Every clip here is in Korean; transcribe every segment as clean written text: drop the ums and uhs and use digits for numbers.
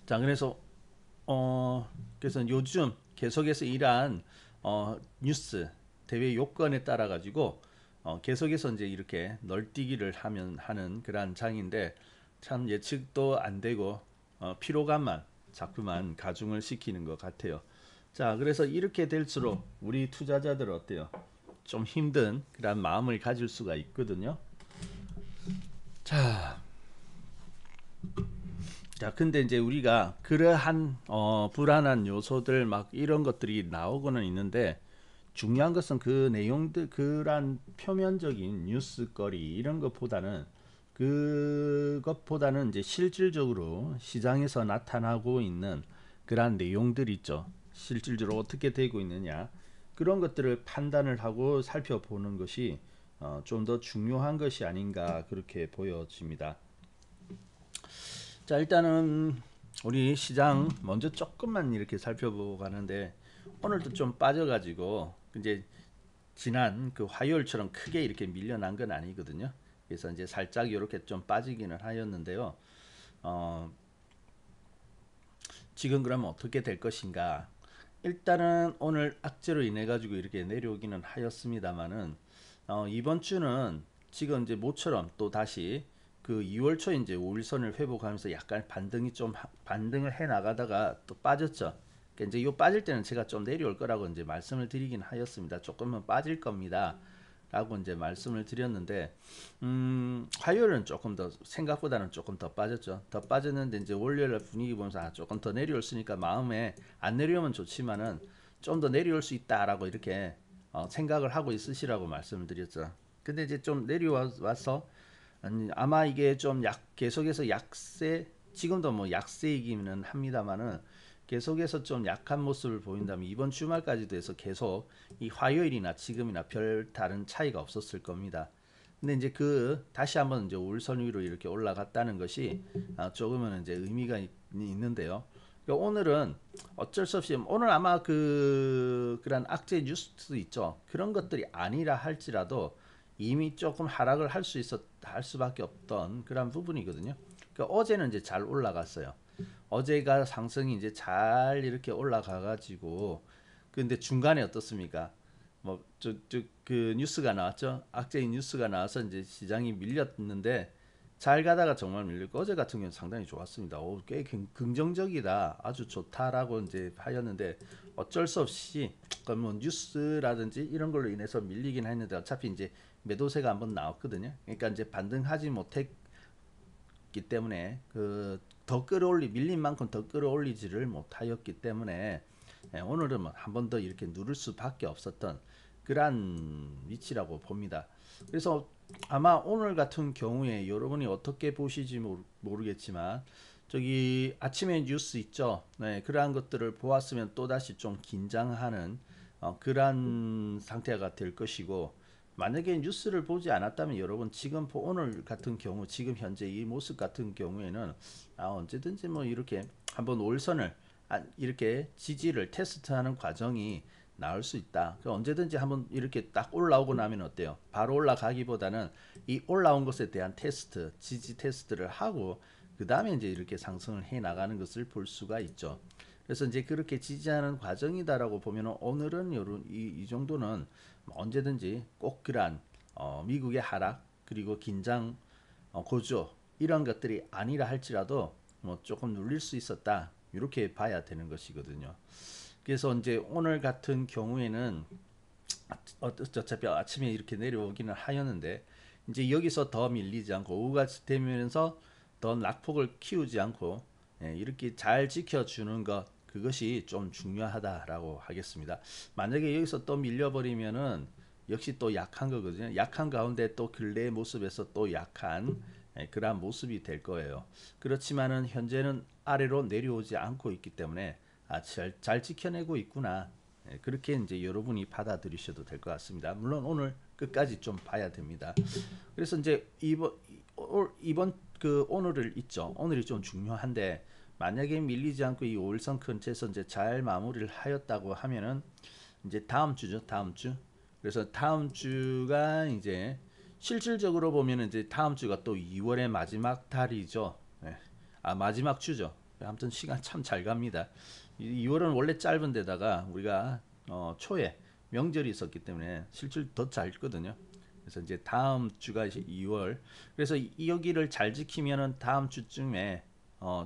자, 그래서 요즘 계속해서 이러한 뉴스 대외 요건에 따라 가지고 계속해서 이제 이렇게 널뛰기를 하면 하는 그러한 장인데 참 예측도 안 되고 피로감만 자꾸만 가중을 시키는 것 같아요. 자, 그래서 이렇게 될수록 우리 투자자들 어때요? 좀 힘든 그런 마음을 가질 수가 있거든요. 자, 근데 이제 우리가 그러한 불안한 요소들 막 이런 것들이 나오고는 있는데 중요한 것은 그 내용들 그런 표면적인 뉴스거리 이런 것보다는 이제 실질적으로 시장에서 나타나고 있는 그러한 내용들 있죠. 실질적으로 어떻게 되고 있느냐 그런 것들을 판단을 하고 살펴보는 것이 좀 더 중요한 것이 아닌가 그렇게 보여집니다. 자, 일단은 우리 시장 먼저 조금만 이렇게 살펴보고 가는데 오늘도 좀 빠져가지고 이제 지난 그 화요일처럼 크게 이렇게 밀려난 건 아니거든요. 그래서 이제 살짝 이렇게 좀 빠지기는 하였는데요. 어, 지금 그러면 어떻게 될 것인가? 일단은 오늘 악재로 인해 가지고 이렇게 내려오기는 하였습니다만은 이번 주는 지금 이제 모처럼 또 다시 그 2월 초에 이제 5일선을 회복하면서 약간 반등을 해 나가다가 또 빠졌죠. 그러니까 이제 요 빠질 때는 제가 좀 내려올 거라고 이제 말씀을 드리긴 하였습니다. 조금은 빠질 겁니다. 라고 이제 말씀을 드렸는데 화요일은 조금 더 생각보다는 조금 더 빠졌죠. 더 빠졌는데 이제 월요일 분위기 보면서 조금 더 내려올수니까 마음에 안 내려오면 좋지만은 좀 더 내려올 수 있다라고 이렇게 생각을 하고 있으시라고 말씀을 드렸죠. 근데 이제 좀 내려와서 아마 이게 좀 계속해서 약세 지금도 뭐 약세이기는 합니다만은 계속해서 좀 약한 모습을 보인다면 이번 주말까지도 해서 계속 이 화요일이나 지금이나 별 다른 차이가 없었을 겁니다. 근데 이제 다시 한번 이제 울선 위로 이렇게 올라갔다는 것이 조금은 이제 의미가 있는데요. 그러니까 오늘은 어쩔 수 없이 오늘 아마 그런 악재 뉴스 있죠. 그런 것들이 아니라 할지라도 이미 조금 하락을 할 수밖에 없던 그런 부분이거든요. 그러니까 어제는 이제 잘 올라갔어요. 어제가 상승이 이제 잘 이렇게 올라가 가지고 근데 중간에 어떻습니까? 그 뉴스가 나왔죠. 악재인 뉴스가 나와서 이제 시장이 밀렸는데 잘 가다가 정말 밀렸고 어제 같은 경우는 상당히 좋았습니다. 꽤 긍정적이다, 아주 좋다라고 이제 하였는데 어쩔 수 없이 뭐 뉴스라든지 이런 걸로 인해서 밀리긴 했는데 어차피 이제 매도세가 한번 나왔거든요. 그러니까 이제 반등하지 못했기 때문에 더 밀린 만큼 더 끌어올리지를 못하였기 때문에 오늘은 한 번 더 이렇게 누를 수밖에 없었던 그러한 위치라고 봅니다. 그래서 아마 오늘 같은 경우에 여러분이 어떻게 보시지 모르겠지만 저기 아침에 뉴스 있죠. 네, 그러한 것들을 보았으면 또다시 좀 긴장하는 그러한 상태가 될 것이고 만약에 뉴스를 보지 않았다면 여러분 오늘 같은 경우 지금 현재 이 모습 같은 경우에는 언제든지 뭐 이렇게 한번 올선을 이렇게 지지를 테스트하는 과정이 나올 수 있다. 언제든지 한번 이렇게 딱 올라오고 나면 어때요? 바로 올라가기보다는 이 올라온 것에 대한 지지 테스트를 하고 그 다음에 이제 이렇게 상승을 해 나가는 것을 볼 수가 있죠. 그래서 이제 그렇게 지지하는 과정이다라고 보면 오늘은 이 정도는 언제든지 꼭 그러한 미국의 하락 그리고 긴장 고조 이런 것들이 아니라 할지라도 뭐 조금 눌릴 수 있었다 이렇게 봐야 되는 것이거든요. 그래서 이제 오늘 같은 경우에는 어차피 아침에 이렇게 내려오기는 하였는데 이제 여기서 더 밀리지 않고 오후가 되면서 더 낙폭을 키우지 않고 이렇게 잘 지켜주는 것 그것이 좀 중요하다라고 하겠습니다. 만약에 여기서 또 밀려버리면은 역시 또 약한 거거든요. 약한 가운데 또 근래의 모습에서 또 약한 그러한 모습이 될 거예요. 그렇지만은 현재는 아래로 내려오지 않고 있기 때문에 잘 지켜내고 있구나. 그렇게 이제 여러분이 받아들이셔도 될 것 같습니다. 물론 오늘 끝까지 좀 봐야 됩니다. 그래서 이제 이번 그 오늘을 있죠. 오늘이 좀 중요한데 만약에 밀리지 않고 이 5일선 근처에서 이제 잘 마무리를 하였다고 하면은 이제 다음 주죠. 다음 주. 그래서 다음 주가 이제 실질적으로 보면은 이제 다음 주가 또 2월의 마지막 달이죠. 마지막 주죠. 아무튼 시간 참 잘 갑니다. 2월은 원래 짧은 데다가 우리가 초에 명절이 있었기 때문에 실질 더 짧거든요. 그래서 이제 다음 주가 이제 2월. 그래서 여기를 잘 지키면은 다음 주쯤에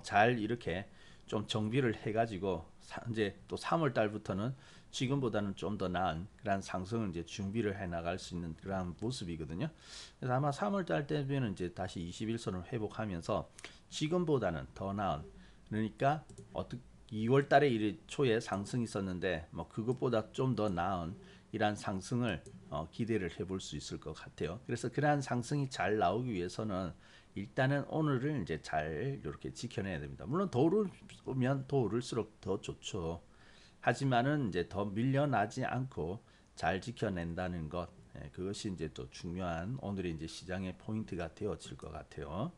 잘 이렇게 좀 정비를 해가지고 이제 또 3월 달부터는 지금보다는 좀 더 나은 그런 상승을 이제 준비를 해 나갈 수 있는 그런 모습이거든요. 그래서 아마 3월 달 때면 이제 다시 21선을 회복하면서 지금보다는 더 나은, 그러니까 어떻게 2월 달에 초에 상승이 있었는데 뭐 그것보다 좀 더 나은 이러한 상승을 기대를 해볼 수 있을 것 같아요. 그래서 그러한 상승이 잘 나오기 위해서는 일단은 오늘을 이제 잘 이렇게 지켜내야 됩니다. 물론 더 오르면 더 오를수록 더 좋죠. 하지만은 이제 더 밀려나지 않고 잘 지켜낸다는 것, 그것이 이제 또 중요한 오늘의 이제 시장의 포인트가 되어질 것 같아요.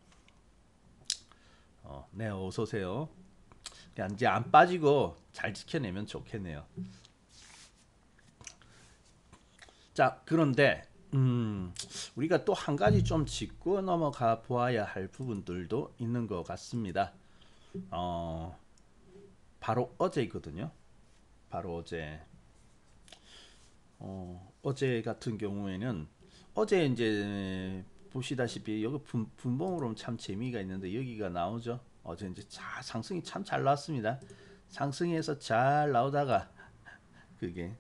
네, 어서 오세요. 그냥 이제 안 빠지고 잘 지켜내면 좋겠네요. 자, 그런데 우리가 또 한 가지 좀 짚고 넘어가 보아야 할 부분들도 있는 것 같습니다. 어, 바로 어제거든요. 바로 어제 같은 경우에는 어제 이제 보시다시피 여기 분봉으로 참 재미가 있는데 여기가 나오죠. 어제 이제 상승이 참 잘 나왔습니다. 상승해서 잘 나오다가 그게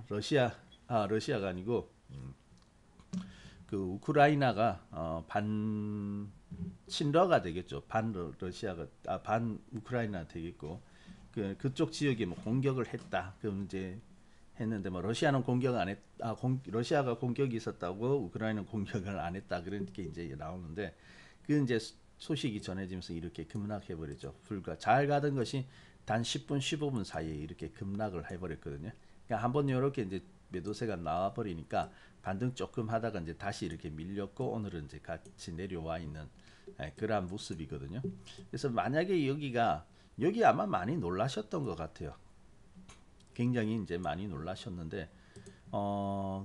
러시아가 아니고 그 우크라이나가 반 친러가 되겠죠. 반 러시아가 반 우크라이나 되겠고 그쪽 지역에 뭐 공격을 했다. 그럼 이제 했는데 뭐 러시아는 공격 안 했, 러시아가 공격이 있었다고 우크라이나는 공격을 안 했다. 그런 게 이제 나오는데 그 이제 소식이 전해지면서 이렇게 급락해 버리죠. 불과 잘 가던 것이 단 10분, 15분 사이에 이렇게 급락을 해 버렸거든요. 그러니까 한번 이렇게 이제 매도세가 나와 버리니까 반등 조금 하다가 이제 다시 이렇게 밀렸고 오늘은 이제 같이 내려와 있는 그러한 모습이거든요. 그래서 만약에 여기 아마 많이 놀라셨던 것 같아요. 굉장히 이제 많이 놀라셨는데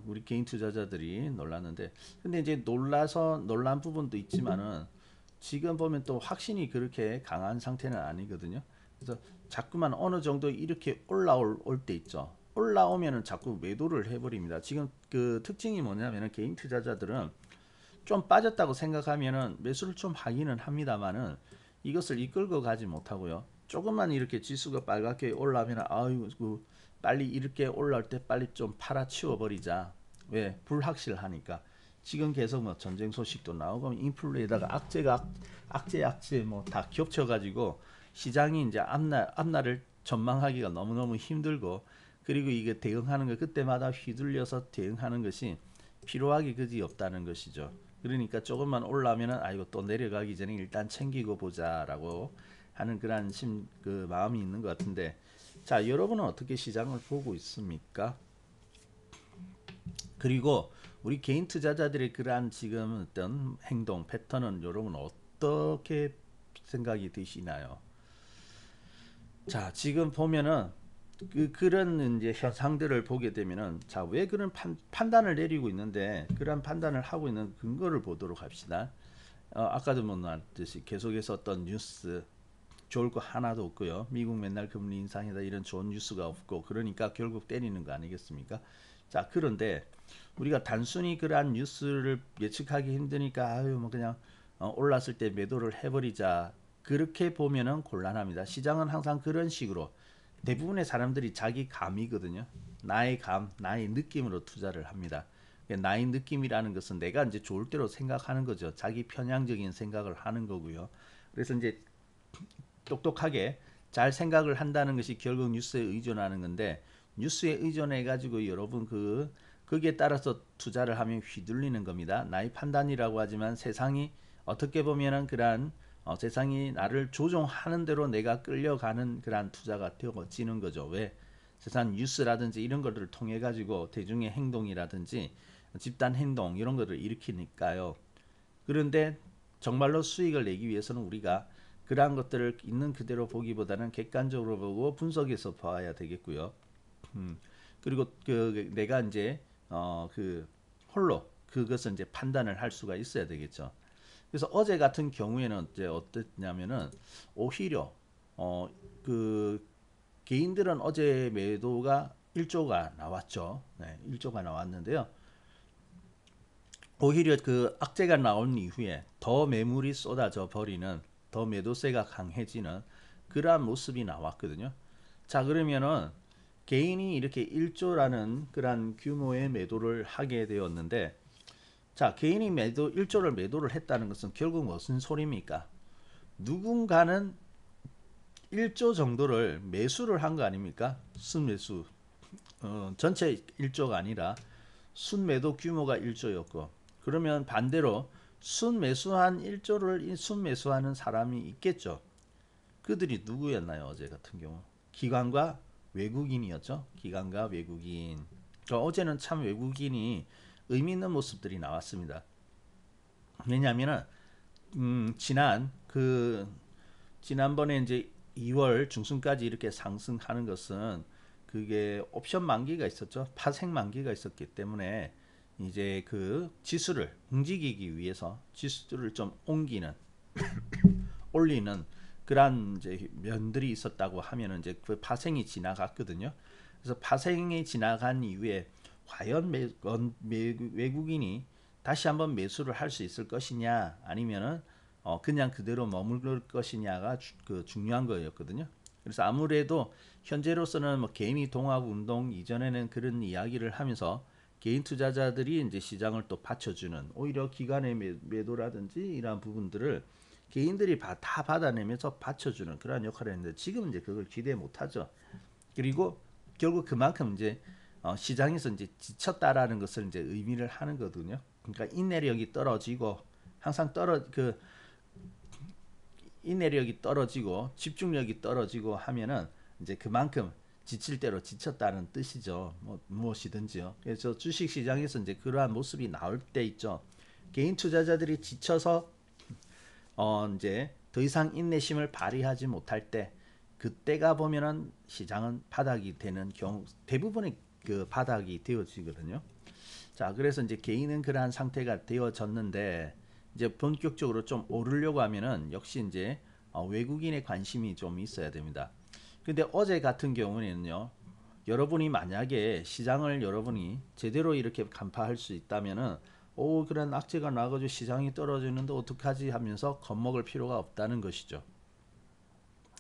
우리 개인 투자자들이 놀랐는데 근데 이제 놀란 부분도 있지만은 지금 보면 또 확신이 그렇게 강한 상태는 아니거든요. 그래서 자꾸만 어느 정도 이렇게 올라올 때 있죠. 올라오면은 자꾸 매도를 해버립니다. 지금 그 특징이 뭐냐면은 개인 투자자들은 좀 빠졌다고 생각하면은 매수를 좀 하기는 합니다만은 이것을 이끌고 가지 못하고요. 조금만 이렇게 지수가 빨갛게 올라오면 아유 빨리 이렇게 올라올 때 빨리 좀 팔아치워 버리자. 왜? 불확실하니까. 지금 계속 뭐 전쟁 소식도 나오고 인플레에다가 악재 뭐 다 겹쳐가지고 시장이 이제 앞날을 전망하기가 너무너무 힘들고 그리고 이게 대응하는 거 그때마다 휘둘려서 대응하는 것이 필요하기 그지 없다는 것이죠. 그러니까 조금만 올라오면은 이거 또 내려가기 전에 일단 챙기고 보자라고 하는 그런 그 마음이 있는 것 같은데 자 여러분은 어떻게 시장을 보고 있습니까? 그리고 우리 개인 투자자들의 그러한 지금 어떤 행동 패턴은 여러분 어떻게 생각이 드시나요? 자 지금 보면은 그런 이제 현상들을 보게 되면은 자 왜 그런 판단을 내리고 있는데 그런 판단을 하고 있는 근거를 보도록 합시다. 아까도 뭐 나왔듯이 계속해서 어떤 뉴스 좋을 거 하나도 없고요. 미국 맨날 금리 인상이다 이런 좋은 뉴스가 없고 그러니까 결국 때리는 거 아니겠습니까? 자 그런데 우리가 단순히 그러한 뉴스를 예측하기 힘드니까 아유 뭐 그냥 올랐을 때 매도를 해버리자 그렇게 보면은 곤란합니다. 시장은 항상 그런 식으로 대부분의 사람들이 자기 감이거든요. 나의 감, 나의 느낌으로 투자를 합니다. 나의 느낌이라는 것은 내가 이제 좋을 대로 생각하는 거죠. 자기 편향적인 생각을 하는 거고요. 그래서 이제 똑똑하게 잘 생각을 한다는 것이 결국 뉴스에 의존하는 건데 뉴스에 의존해 가지고 여러분 거기에 따라서 투자를 하면 휘둘리는 겁니다. 나의 판단이라고 하지만 세상이 어떻게 보면은 그러한 세상이 나를 조종하는 대로 내가 끌려가는 그러한 투자가 되어지는 거죠. 왜? 세상 뉴스라든지 이런 것들을 통해 가지고 대중의 행동이라든지 집단 행동 이런 것들을 일으키니까요. 그런데 정말로 수익을 내기 위해서는 우리가 그러한 것들을 있는 그대로 보기보다는 객관적으로 보고 분석해서 봐야 되겠고요. 그리고 내가 이제 그 홀로 그것을 이제 판단을 할 수가 있어야 되겠죠. 그래서 어제 같은 경우에는 이제 어땠냐면은 오히려 어, 그 개인들은 어제 매도가 1조가 나왔죠. 네, 1조가 나왔는데요. 오히려 그 악재가 나온 이후에 더 매물이 쏟아져 버리는, 더 매도세가 강해지는 그러한 모습이 나왔거든요. 자, 그러면은 개인이 이렇게 1조라는 그런 규모의 매도를 하게 되었는데, 자, 개인이 매도 1조를 매도를 했다는 것은 결국 무슨 소리입니까? 누군가는 1조 정도를 매수를 한 거 아닙니까? 순매수. 전체 1조가 아니라 순매도 규모가 1조였고, 그러면 반대로 순매수한 1조를 순매수하는 사람이 있겠죠. 그들이 누구였나요? 어제 같은 경우 기관과 외국인이었죠. 기관과 외국인. 어제는 참 외국인이 의미 있는 모습들이 나왔습니다. 왜냐하면은 지난번에 이제 2월 중순까지 이렇게 상승하는 것은 그게 옵션 만기가 있었죠. 파생 만기가 있었기 때문에 이제 그 지수를 움직이기 위해서 지수를 좀 옮기는, 올리는 그런 이제 면들이 있었다고 하면은 이제 그 파생이 지나갔거든요. 그래서 파생이 지나간 이후에 과연 외국인이 다시 한번 매수를 할 수 있을 것이냐, 아니면은 그냥 그대로 머무를 것이냐가 중요한 거였거든요. 그래서 아무래도 현재로서는 뭐 개인이 동학 운동 이전에는 그런 이야기를 하면서 개인 투자자들이 이제 시장을 또 받쳐주는, 오히려 기관의 매도라든지 이러한 부분들을 개인들이 다 받아내면서 받쳐주는 그런 역할을 했는데, 지금 이제 그걸 기대 못하죠. 그리고 결국 그만큼 이제 시장에서 이제 지쳤다라는 것을 이제 의미를 하는 거거든요. 그러니까 인내력이 떨어지고, 항상 인내력이 떨어지고 집중력이 떨어지고 하면은 이제 그만큼 지칠 대로 지쳤다는 뜻이죠. 뭐 무엇이든지요. 그래서 주식 시장에서 이제 그러한 모습이 나올 때 있죠. 개인 투자자들이 지쳐서 이제 더 이상 인내심을 발휘하지 못할 때, 그때가 보면은 시장은 바닥이 되는 경우, 대부분의 그 바닥이 되어지거든요. 자, 그래서 이제 개인은 그러한 상태가 되어졌는데, 이제 본격적으로 좀 오르려고 하면은 역시 이제 외국인의 관심이 좀 있어야 됩니다. 근데 어제 같은 경우에는요, 여러분이 만약에 시장을 여러분이 제대로 이렇게 간파할 수 있다면은, 오, 그런 악재가 나가지고 시장이 떨어지는데 어떡하지 하면서 겁먹을 필요가 없다는 것이죠.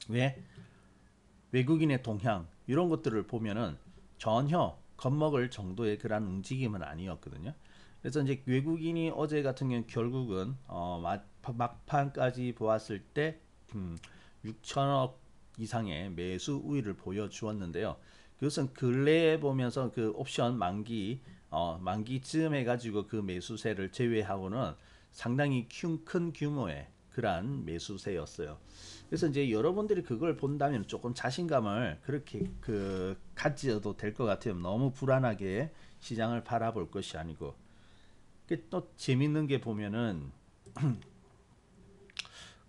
왜? 외국인의 동향 이런 것들을 보면은 전혀 겁먹을 정도의 그런 움직임은 아니었거든요. 그래서 이제 외국인이 어제 같은 경우 결국은 막판까지 보았을 때 6천억 이상의 매수 우위를 보여주었는데요. 그것은 근래에 보면서 그 옵션 만기쯤 해가지고 그 매수세를 제외하고는 상당히 큰 규모의 그러한 매수세였어요. 그래서 이제 여러분들이 그걸 본다면 조금 자신감을 그렇게 가져도 될 것 같아요. 너무 불안하게 시장을 바라볼 것이 아니고. 또 재밌는 게 보면은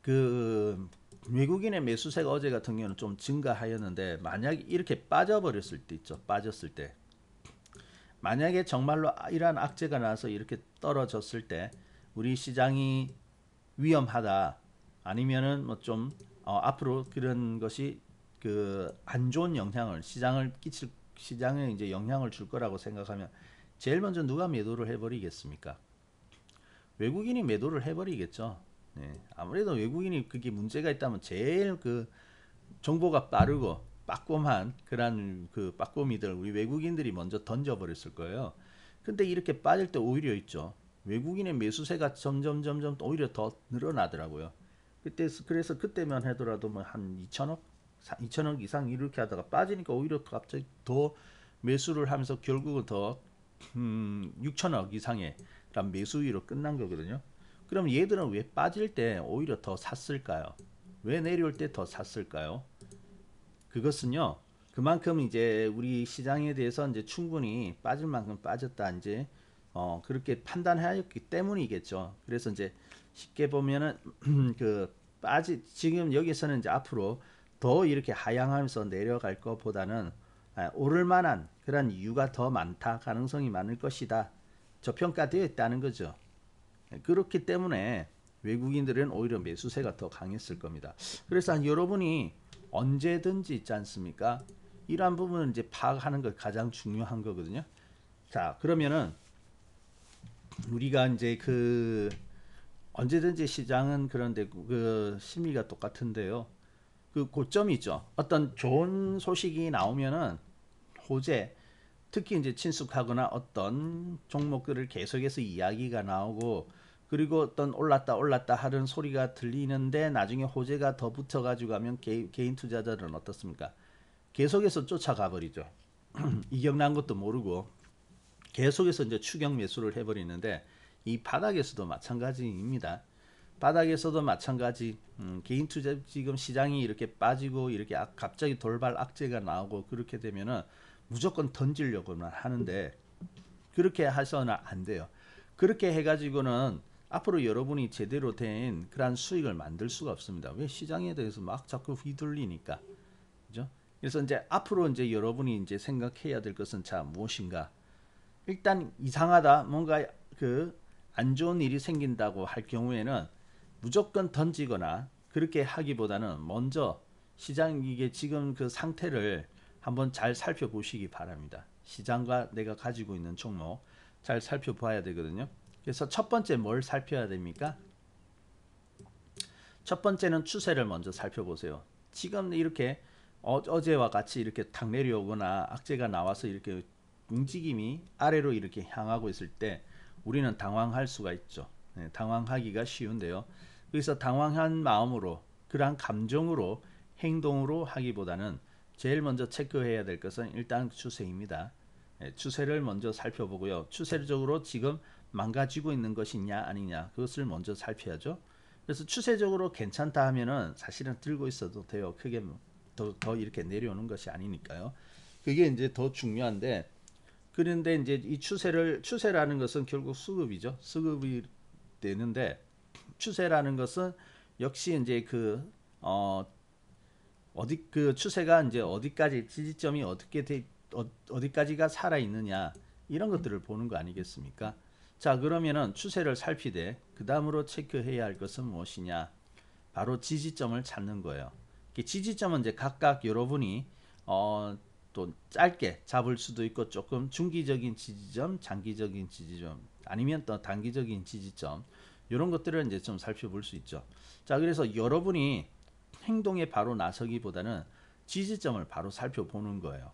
그 외국인의 매수세가 어제 같은 경우는 좀 증가하였는데, 만약에 이렇게 빠져버렸을 때 있죠. 빠졌을 때, 만약에 정말로 이러한 악재가 나서 이렇게 떨어졌을 때 우리 시장이 위험하다, 아니면은 뭐 좀 앞으로 그런 것이 그 안 좋은 영향을 시장에 이제 영향을 줄 거라고 생각하면, 제일 먼저 누가 매도를 해버리겠습니까? 외국인이 매도를 해버리겠죠. 네, 아무래도 외국인이 그게 문제가 있다면 제일 그 정보가 빠르고 빠꼼한 그런 그 빠꼼이들 우리 외국인들이 먼저 던져버렸을 거예요. 근데 이렇게 빠질 때 오히려 있죠. 외국인의 매수세가 점점 오히려 더 늘어나더라고요. 그래서 그때만 하더라도 뭐 한 2천억 이상 이렇게 하다가 빠지니까 오히려 갑자기 더 매수를 하면서 결국은 더 6천억 이상의 매수위로 끝난 거거든요. 그럼 얘들은 왜 빠질 때 오히려 더 샀을까요? 왜 내려올 때 더 샀을까요? 그것은요, 그만큼 이제 우리 시장에 대해서 이제 충분히 빠질 만큼 빠졌다, 이제 그렇게 판단하였기 때문이겠죠. 그래서 이제 쉽게 보면은 지금 여기서는 이제 앞으로 더 이렇게 하향하면서 내려갈 것보다는 오를 만한 그런 이유가 더 많다, 가능성이 많을 것이다, 저평가되어 있다는 거죠. 그렇기 때문에 외국인들은 오히려 매수세가 더 강했을 겁니다. 그래서 여러분이 언제든지 있지 않습니까? 이러한 부분은 이제 파악하는 것 가장 중요한 거거든요. 자, 그러면은 우리가 이제 그 언제든지 시장은 그런데 그 심리가 똑같은데요. 그 고점이 있죠. 어떤 좋은 소식이 나오면은 호재, 특히 이제 친숙하거나 어떤 종목들을 계속해서 이야기가 나오고 그리고 어떤 올랐다 하는 소리가 들리는데 나중에 호재가 더 붙어가지고 하면 개인 투자자들은 어떻습니까? 계속해서 쫓아가 버리죠. 이격난 것도 모르고 계속해서 이제 추격 매수를 해버리는데 이 바닥에서도 마찬가지입니다. 바닥에서도 마찬가지. 개인 투자 지금 시장이 이렇게 빠지고 이렇게 갑자기 돌발 악재가 나오고 그렇게 되면은 무조건 던지려고만 하는데 그렇게 해서는 안 돼요. 그렇게 해가지고는 앞으로 여러분이 제대로 된 그러한 수익을 만들 수가 없습니다. 왜? 시장에 대해서 막 자꾸 휘둘리니까. 그죠? 그래서 이제 앞으로 이제 여러분이 이제 생각해야 될 것은 자 무엇인가? 일단 이상하다 뭔가 그 안 좋은 일이 생긴다고 할 경우에는 무조건 던지거나 그렇게 하기보다는 먼저 시장 이게 지금 그 상태를 한번 잘 살펴보시기 바랍니다. 시장과 내가 가지고 있는 종목 잘 살펴봐야 되거든요. 그래서 첫 번째 뭘 살펴야 됩니까? 첫 번째는 추세를 먼저 살펴보세요. 지금 이렇게 어제와 같이 이렇게 탁 내려오거나 악재가 나와서 이렇게 움직임이 아래로 이렇게 향하고 있을 때 우리는 당황할 수가 있죠. 네, 당황하기가 쉬운데요. 그래서 당황한 마음으로 그러한 감정으로 행동으로 하기보다는 제일 먼저 체크해야 될 것은 일단 추세입니다. 네, 추세를 먼저 살펴보고요. 추세적으로 지금 망가지고 있는 것이냐 아니냐 그것을 먼저 살펴야죠. 그래서 추세적으로 괜찮다 하면은 사실은 들고 있어도 돼요. 크게 더 이렇게 내려오는 것이 아니니까요. 그게 이제 더 중요한데 그런데 이제 이 추세라는 것은 결국 수급이죠. 수급이 되는데 추세라는 것은 역시 이제 어디 그 추세가 이제 어디까지 지지점이 어디까지가 살아 있느냐 이런 것들을 보는 거 아니겠습니까? 자 그러면은 추세를 살피되 그 다음으로 체크해야 할 것은 무엇이냐? 바로 지지점을 찾는 거예요. 지지점은 이제 각각 여러분이 또 짧게 잡을 수도 있고 조금 중기적인 지지점, 장기적인 지지점, 아니면 또 단기적인 지지점 이런 것들을 이제 좀 살펴볼 수 있죠. 자, 그래서 여러분이 행동에 바로 나서기보다는 지지점을 바로 살펴보는 거예요.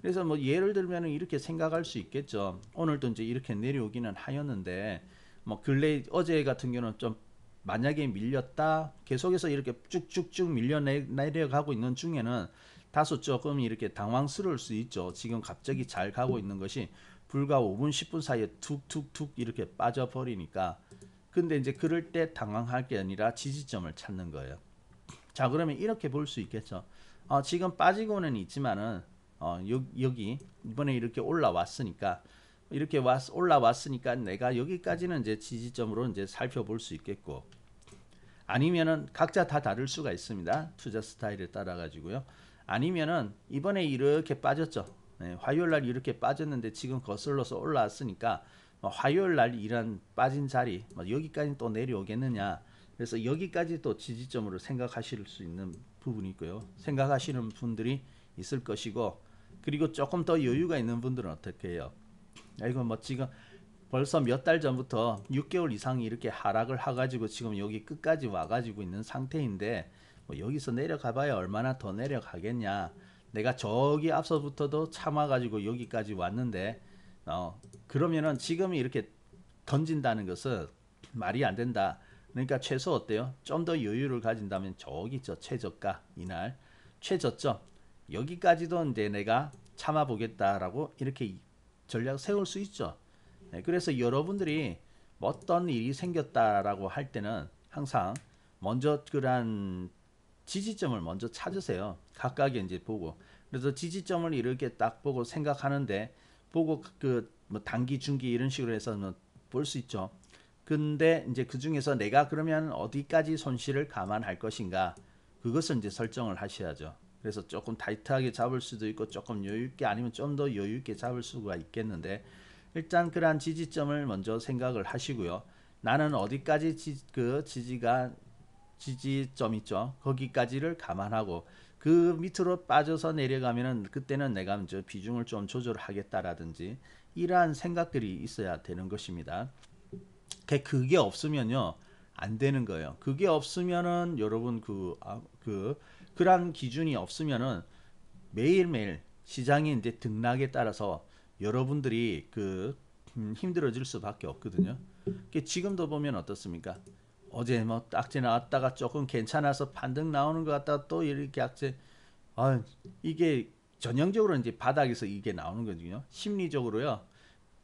그래서 뭐 예를 들면 이렇게 생각할 수 있겠죠. 오늘도 이제 이렇게 내려오기는 하였는데 뭐 근래 어제 같은 경우는 좀 만약에 밀렸다 계속해서 이렇게 쭉쭉쭉 밀려 내려가고 있는 중에는 다소 조금 이렇게 당황스러울 수 있죠. 지금 갑자기 잘 가고 있는 것이 불과 5분 10분 사이에 툭툭툭 이렇게 빠져버리니까 근데 이제 그럴 때 당황할 게 아니라 지지점을 찾는 거예요. 자 그러면 이렇게 볼 수 있겠죠. 지금 빠지고는 있지만은 여기 이번에 이렇게 올라왔으니까 이렇게 올라왔으니까 내가 여기까지는 이제 지지점으로 이제 살펴볼 수 있겠고 아니면은 각자 다 다를 수가 있습니다. 투자 스타일에 따라 가지고요. 아니면은 이번에 이렇게 빠졌죠. 네, 화요일 날 이렇게 빠졌는데 지금 거슬러서 올라왔으니까 화요일 날 이런 빠진 자리 여기까지 또 내려오겠느냐. 그래서 여기까지 또 지지점으로 생각하실 수 있는 부분이 있고요. 생각하시는 분들이 있을 것이고 그리고 조금 더 여유가 있는 분들은 어떻게 해요? 이거 뭐 지금 벌써 몇 달 전부터 6개월 이상 이렇게 하락을 해가지고 지금 여기 끝까지 와가지고 있는 상태인데 뭐 여기서 내려가봐야 얼마나 더 내려가겠냐. 내가 저기 앞서부터도 참아가지고 여기까지 왔는데 그러면은 지금 이렇게 던진다는 것은 말이 안 된다. 그러니까 최소 어때요? 좀 더 여유를 가진다면 저기 있죠. 최저가 이날 최저점 여기까지도 이제 내가 참아보겠다라고 이렇게 전략 세울 수 있죠. 네, 그래서 여러분들이 어떤 일이 생겼다라고 할 때는 항상 먼저 그러한 지지점을 먼저 찾으세요. 각각의 이제 보고 그래서 지지점을 이렇게 딱 보고 생각하는데 보고 뭐 단기 중기 이런 식으로 해서 볼 수 있죠. 근데 이제 그 중에서 내가 그러면 어디까지 손실을 감안할 것인가 그것을 이제 설정을 하셔야죠. 그래서 조금 타이트하게 잡을 수도 있고 조금 여유 있게 아니면 좀 더 여유 있게 잡을 수가 있겠는데 일단 그러한 지지점을 먼저 생각을 하시고요. 나는 어디까지 그 지지점 있죠. 거기까지를 감안하고 그 밑으로 빠져서 내려가면은 그때는 내가 이제 비중을 좀 조절하겠다라든지 이러한 생각들이 있어야 되는 것입니다. 그게 없으면요 안 되는 거예요. 그게 없으면은 여러분 그러한 기준이 없으면은 매일매일 시장의 이제 등락에 따라서 여러분들이 힘들어질 수밖에 없거든요. 지금도 보면 어떻습니까? 어제 뭐 딱지 나왔다가 조금 괜찮아서 반등 나오는 것 같다가 또 이렇게 악재, 이게 전형적으로 이제 바닥에서 이게 나오는 거거든요. 심리적으로요.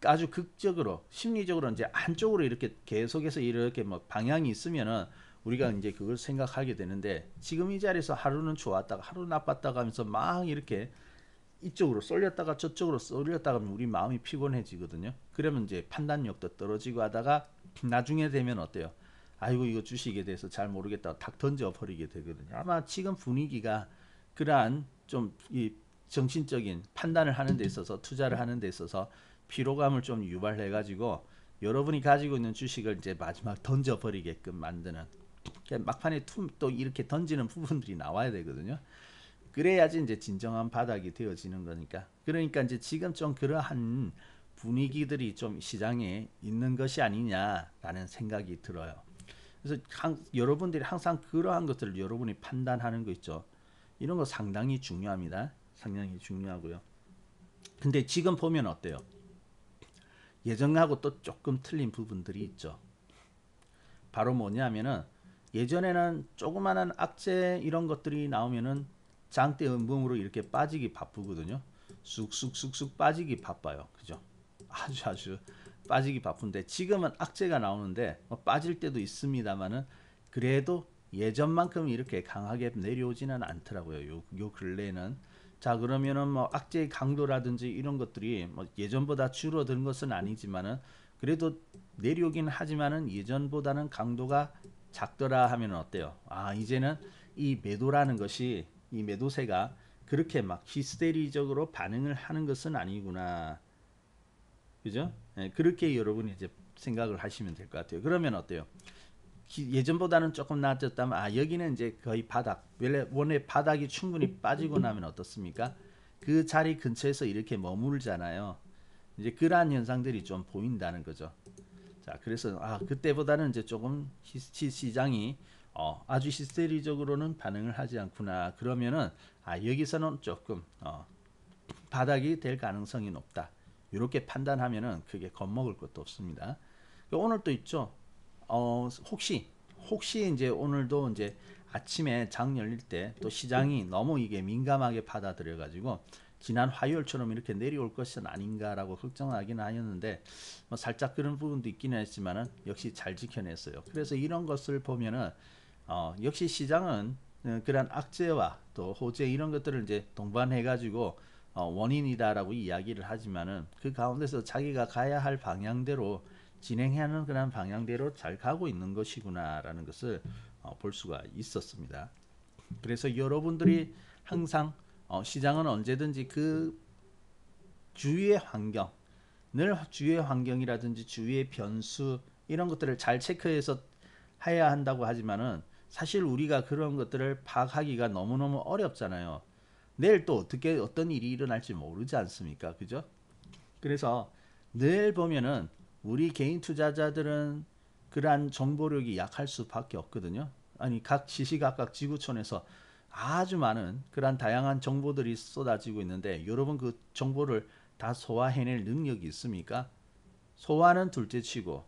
아주 극적으로 심리적으로 이제 한쪽으로 이렇게 계속해서 이렇게 뭐 방향이 있으면은 우리가 이제 그걸 생각하게 되는데, 지금 이 자리에서 하루는 좋았다가 하루 나빴다가 하면서 막 이렇게 이쪽으로 쏠렸다가 저쪽으로 쏠렸다가 하면 우리 마음이 피곤해지거든요. 그러면 이제 판단력도 떨어지고 하다가 나중에 되면 어때요? 아이고 이거 주식에 대해서 잘 모르겠다 탁 던져 버리게 되거든요. 아마 지금 분위기가 그러한 좀 이 정신적인 판단을 하는 데 있어서, 투자를 하는 데 있어서 피로감을 좀 유발해 가지고 여러분이 가지고 있는 주식을 이제 마지막 던져 버리게끔 만드는, 막판에 또 이렇게 던지는 부분들이 나와야 되거든요. 그래야지 이제 진정한 바닥이 되어지는 거니까. 그러니까 이제 지금 좀 그러한 분위기들이 좀 시장에 있는 것이 아니냐라는 생각이 들어요. 그래서 여러분들이 항상 그러한 것들을 여러분이 판단하는 거 있죠. 이런 거 상당히 중요합니다. 상당히 중요하고요. 근데 지금 보면 어때요? 예전하고 또 조금 틀린 부분들이 있죠. 바로 뭐냐면은 예전에는 조그마한 악재 이런 것들이 나오면은 장대 음봉으로 이렇게 빠지기 바쁘거든요. 쑥쑥쑥쑥 빠지기 바빠요. 그죠? 아주 빠지기 바쁜데 지금은 악재가 나오는데 뭐 빠질 때도 있습니다만은 그래도 예전만큼 이렇게 강하게 내려오지는 않더라고요. 요 근래에는. 자, 그러면은 뭐 악재의 강도라든지 이런 것들이 뭐 예전보다 줄어든 것은 아니지만은 그래도 내려오긴 하지만은 예전보다는 강도가 작더라 하면 어때요? 아, 이제는 이 매도라는 것이, 이 매도세가 그렇게 막 히스테리적으로 반응을 하는 것은 아니구나. 그죠? 예, 그렇게 여러분이 이제 생각을 하시면 될 것 같아요. 그러면 어때요? 예전보다는 조금 나아졌다면, 여기는 이제 거의 바닥, 원래 바닥이 충분히 빠지고 나면 어떻습니까? 그 자리 근처에서 이렇게 머물잖아요. 이제 그러한 현상들이 좀 보인다는 거죠. 자, 그래서 그때보다는 이제 조금 시장이 아주 히스테리적으로는 반응을 하지 않구나. 그러면은 여기서는 조금 바닥이 될 가능성이 높다. 이렇게 판단하면은 크게 겁먹을 것도 없습니다. 오늘 또 있죠. 혹시 이제 오늘도 이제 아침에 장 열릴 때 또 시장이 너무 이게 민감하게 받아들여 가지고 지난 화요일처럼 이렇게 내려올 것은 아닌가라고 걱정하긴 하였는데, 뭐 살짝 그런 부분도 있기는 했지만은 역시 잘 지켜냈어요. 그래서 이런 것을 보면은 역시 시장은 그런 악재와 또 호재 이런 것들을 이제 동반해 가지고 원인이다라고 이야기를 하지만은 그 가운데서 자기가 가야 할 방향대로 진행하는 그런 방향대로 잘 가고 있는 것이구나라는 것을 볼 수가 있었습니다. 그래서 여러분들이 항상 시장은 언제든지 그 주위의 환경, 늘 주위의 환경이라든지 주위의 변수 이런 것들을 잘 체크해서 해야 한다고 하지만은 사실 우리가 그런 것들을 파악하기가 너무너무 어렵잖아요. 내일 또 어떤 일이 일어날지 모르지 않습니까? 그죠? 그래서 늘 보면은 우리 개인 투자자들은 그러한 정보력이 약할 수밖에 없거든요. 아니 각 시시각각 지구촌에서 아주 많은 그러한 다양한 정보들이 쏟아지고 있는데 여러분 그 정보를 다 소화해낼 능력이 있습니까? 소화는 둘째치고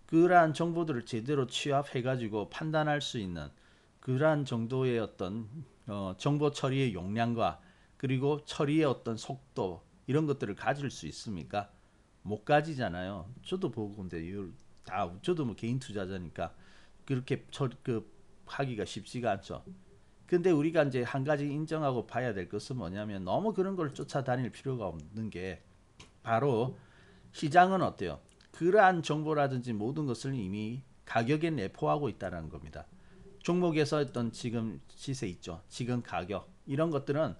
그러한 정보들을 제대로 취합해가지고 판단할 수 있는 그러한 정도의 어떤 정보 처리의 용량과 그리고 처리의 어떤 속도 이런 것들을 가질 수 있습니까? 못 가지잖아요. 저도 보고 근데 저도 뭐 개인 투자자니까 그렇게 하기가 쉽지가 않죠. 근데 우리가 이제 한 가지 인정하고 봐야 될 것은 뭐냐면 너무 그런 걸 쫓아다닐 필요가 없는 게, 바로 시장은 어때요? 그러한 정보라든지 모든 것을 이미 가격에 내포하고 있다는 겁니다. 종목에서 어떤 지금 시세 있죠. 지금 가격 이런 것들은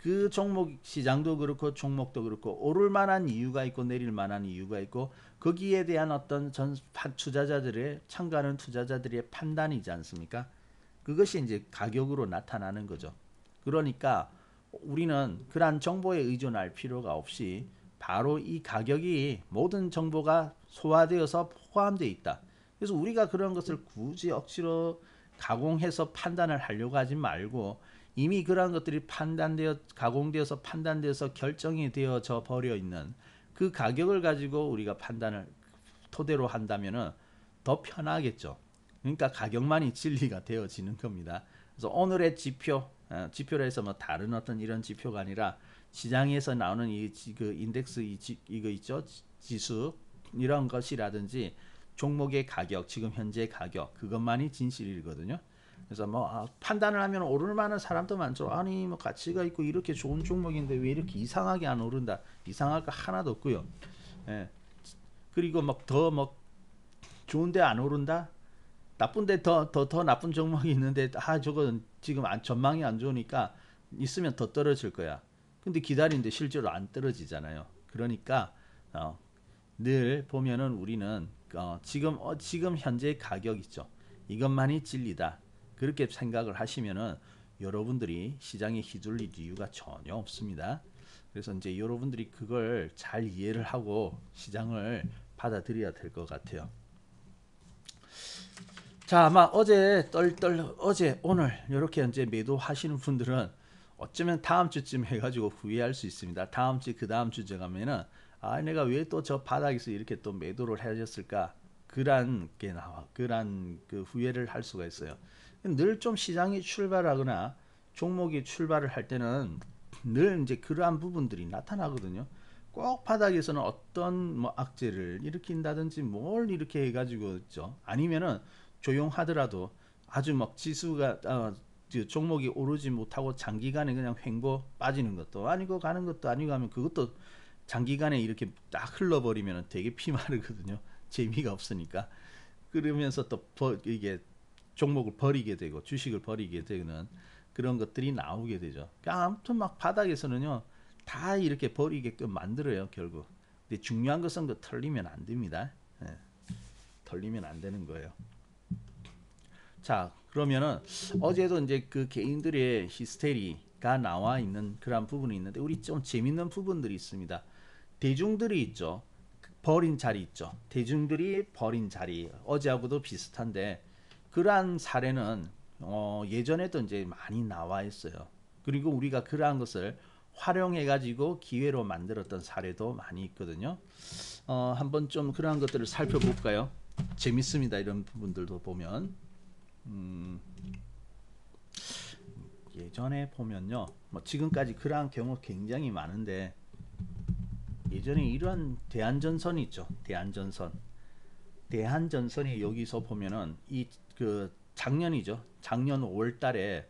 그 종목 시장도 그렇고 종목도 그렇고 오를 만한 이유가 있고 내릴 만한 이유가 있고 거기에 대한 어떤 투자자들의 참가하는 투자자들의 판단이지 않습니까? 그것이 이제 가격으로 나타나는 거죠. 그러니까 우리는 그러한 정보에 의존할 필요가 없이 바로 이 가격이 모든 정보가 소화되어서 포함되어 있다. 그래서 우리가 그런 것을 굳이 억지로 가공해서 판단을 하려고 하지 말고 이미 그러한 것들이 판단되어 가공되어서 판단되어서 결정이 되어져 버려 있는 그 가격을 가지고 우리가 판단을 토대로 한다면은 더 편하겠죠. 그러니까 가격만이 진리가 되어지는 겁니다. 그래서 오늘의 지표, 지표라 해서 뭐 다른 어떤 이런 지표가 아니라 시장에서 나오는 그 인덱스 이거 있죠, 지수 이런 것이라든지 종목의 가격, 지금 현재 가격 그것만이 진실이거든요. 그래서 뭐 판단을 하면 오를 만한 사람도 많죠. 아니 뭐 가치가 있고 이렇게 좋은 종목인데 왜 이렇게 이상하게 안 오른다? 이상할 거 하나도 없고요. 예. 그리고 막 더 좋은데 안 오른다? 나쁜데 더 나쁜 종목이 있는데 저건 지금 전망이 안 좋으니까 있으면 더 떨어질 거야. 근데 기다리는데 실제로 안 떨어지잖아요. 그러니까 어, 늘 보면은 우리는 지금 현재 가격 있죠. 이것만이 진리다. 그렇게 생각을 하시면은 여러분들이 시장에 휘둘릴 이유가 전혀 없습니다. 그래서 이제 여러분들이 그걸 잘 이해를 하고 시장을 받아들여야 될 것 같아요. 자, 아마 어제 오늘 이렇게 이제 매도하시는 분들은 어쩌면 다음 주쯤 해가지고 후회할 수 있습니다. 다음 주 그 다음 주에 가면은 내가 왜 또 저 바닥에서 이렇게 또 매도를 해줬을까? 그런 게 나와, 그런 그 후회를 할 수가 있어요. 늘 좀 시장이 출발하거나 종목이 출발을 할 때는 늘 이제 그러한 부분들이 나타나거든요. 꼭 바닥에서는 어떤 뭐 악재를 일으킨다든지 뭘 이렇게 해가지고 있죠. 아니면은 조용하더라도 아주 막 지수가 종목이 오르지 못하고 장기간에 그냥 횡보 빠지는 것도 아니고 가는 것도 아니고 하면 그것도 장기간에 이렇게 딱 흘러버리면 되게 피마르거든요. 재미가 없으니까. 그러면서 또 이게 종목을 버리게 되고 주식을 버리게 되는 그런 것들이 나오게 되죠. 그러니까 아무튼 막 바닥에서는요 다 이렇게 버리게끔 만들어요 결국. 근데 중요한 것은 그 털리면 안 됩니다. 예, 털리면 안 되는 거예요. 자, 그러면은 어제도 이제 그 개인들의 히스테리가 나와 있는 그런 부분이 있는데 우리 좀 재밌는 부분들이 있습니다. 대중들이 있죠. 버린 자리 있죠. 대중들이 버린 자리 어제하고도 비슷한데 그러한 사례는 예전에도 이제 많이 나와 있어요. 그리고 우리가 그러한 것을 활용해 가지고 기회로 만들었던 사례도 많이 있거든요. 한번 좀 그러한 것들을 살펴볼까요? 재밌습니다. 이런 부분들도 보면 예전에 보면요, 뭐 지금까지 그러한 경우 굉장히 많은데 예전에 이런 대한전선이 있죠. 대한전선이 여기서 보면은 이 그 작년이죠. 작년 5월달에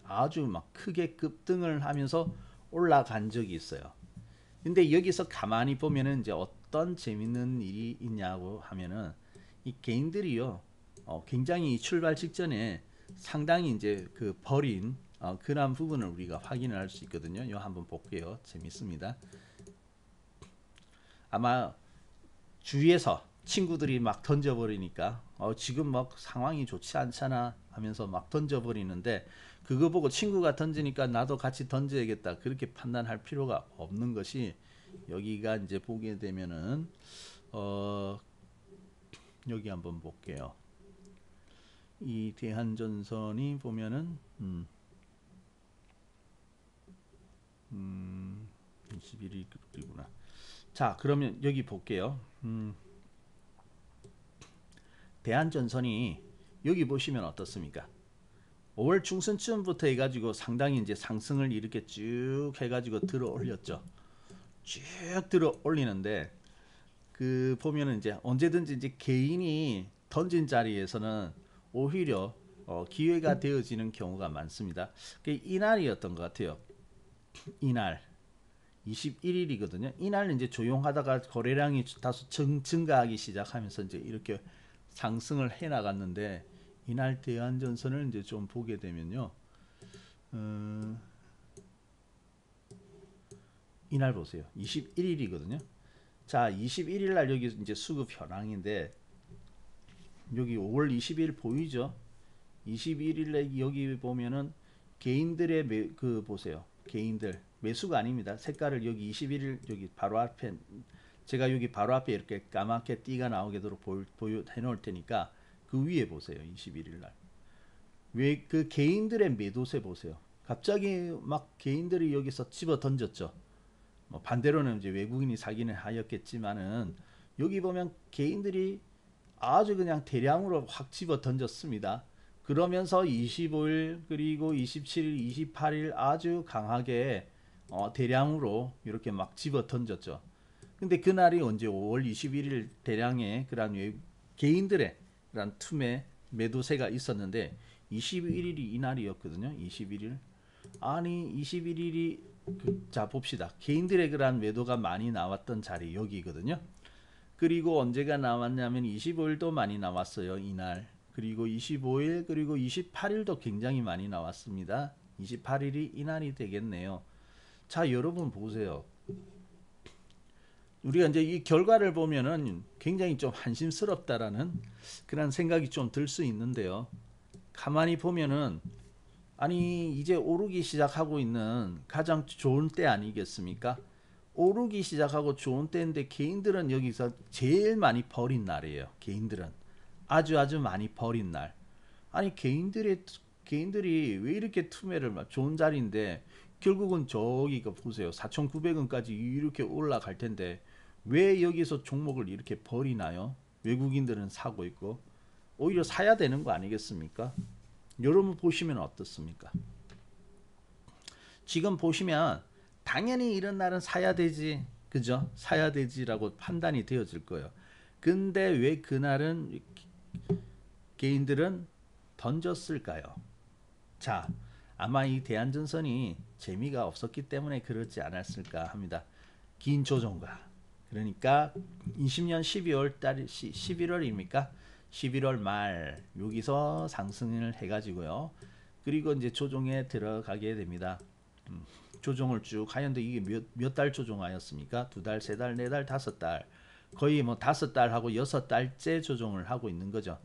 아주 막 크게 급등을 하면서 올라간 적이 있어요. 근데 여기서 가만히 보면은 이제 어떤 재밌는 일이 있냐고 하면은 이 개인들이요, 굉장히 출발 직전에 상당히 이제 그 버린 그런 부분을 우리가 확인을 할 수 있거든요. 이거 한번 볼게요. 재밌습니다. 아마 주위에서 친구들이 막 던져버리니까 지금 막 상황이 좋지 않잖아 하면서 막 던져버리는데 그거 보고 친구가 던지니까 나도 같이 던져야겠다 그렇게 판단할 필요가 없는 것이 여기가 이제 보게 되면은 어 여기 한번 볼게요. 이 대한전선이 보면은 21일이구나. 자, 그러면 여기 볼게요. 대한전선이 여기 보시면 어떻습니까? 5월 중순쯤부터 해가지고 상당히 이제 상승을 이렇게 쭉 해가지고 들어 올렸죠. 쭉 들어 올리는데 그 보면은 이제 언제든지 이제 개인이 던진 자리에서는 오히려 기회가 되어지는 경우가 많습니다. 이날이었던 것 같아요. 이날 21일이거든요. 이날 이제 조용하다가 거래량이 다소 증가하기 시작하면서 이제 이렇게 상승을 해 나갔는데 이날 대한전선을 이제 좀 보게 되면요. 이날 보세요. 21일이거든요. 자, 21일 날 여기 이제 수급 현황인데 여기 5월 20일 보이죠? 21일에 여기 보면은 개인들의 그 보세요. 개인들 매수가 아닙니다. 색깔을 여기 21일 여기 바로 앞에 제가 여기 바로 앞에 이렇게 까맣게 띠가 나오게도록 해 놓을 테니까 그 위에 보세요. 21일 날. 왜 그 개인들의 매도세 보세요. 갑자기 막 개인들이 여기서 집어 던졌죠. 뭐 반대로는 이제 외국인이 사기는 하였겠지만은 여기 보면 개인들이 아주 그냥 대량으로 확 집어 던졌습니다. 그러면서 25일 그리고 27일, 28일 아주 강하게 대량으로 이렇게 막 집어 던졌죠. 근데 그날이 언제 5월 21일 대량의 그런 개인들의 그런 틈에 매도세가 있었는데 21일이 이날이었거든요. 21일. 아니 21일이 자 봅시다. 개인들의 그런 매도가 많이 나왔던 자리 여기거든요. 그리고 언제가 나왔냐면 25일도 많이 나왔어요. 이날. 그리고 25일 그리고 28일도 굉장히 많이 나왔습니다. 28일이 이날이 되겠네요. 자, 여러분 보세요. 우리가 이제 이 결과를 보면은 굉장히 좀 한심스럽다라는 그런 생각이 좀 들 수 있는데요. 가만히 보면은 아니 이제 오르기 시작하고 있는 가장 좋은 때 아니겠습니까? 오르기 시작하고 좋은 때인데 개인들은 여기서 제일 많이 버린 날이에요. 개인들은 아주 많이 버린 날. 아니 개인들이 왜 이렇게 투매를 막 좋은 자리인데 결국은 저기가 보세요. 4,900원까지 이렇게 올라갈 텐데 왜 여기서 종목을 이렇게 버리나요? 외국인들은 사고 있고 오히려 사야 되는 거 아니겠습니까? 여러분 보시면 어떻습니까? 지금 보시면 당연히 이런 날은 사야 되지, 그죠? 사야 되지라고 판단이 되어질 거예요. 근데 왜 그날은 개인들은 던졌을까요? 자, 아마 이 대한전선이 재미가 없었기 때문에 그렇지 않았을까 합니다. 긴 조정과 그러니까 20년 12월 달 11월입니까? 11월 말 여기서 상승을 해가지고요. 그리고 이제 조정에 들어가게 됩니다. 조정을 쭉 하였는데 이게 몇 달 조정하였습니까? 두 달, 세 달, 네 달, 다섯 달 거의 뭐 다섯 달하고 여섯 달째 조정을 하고 있는 거죠.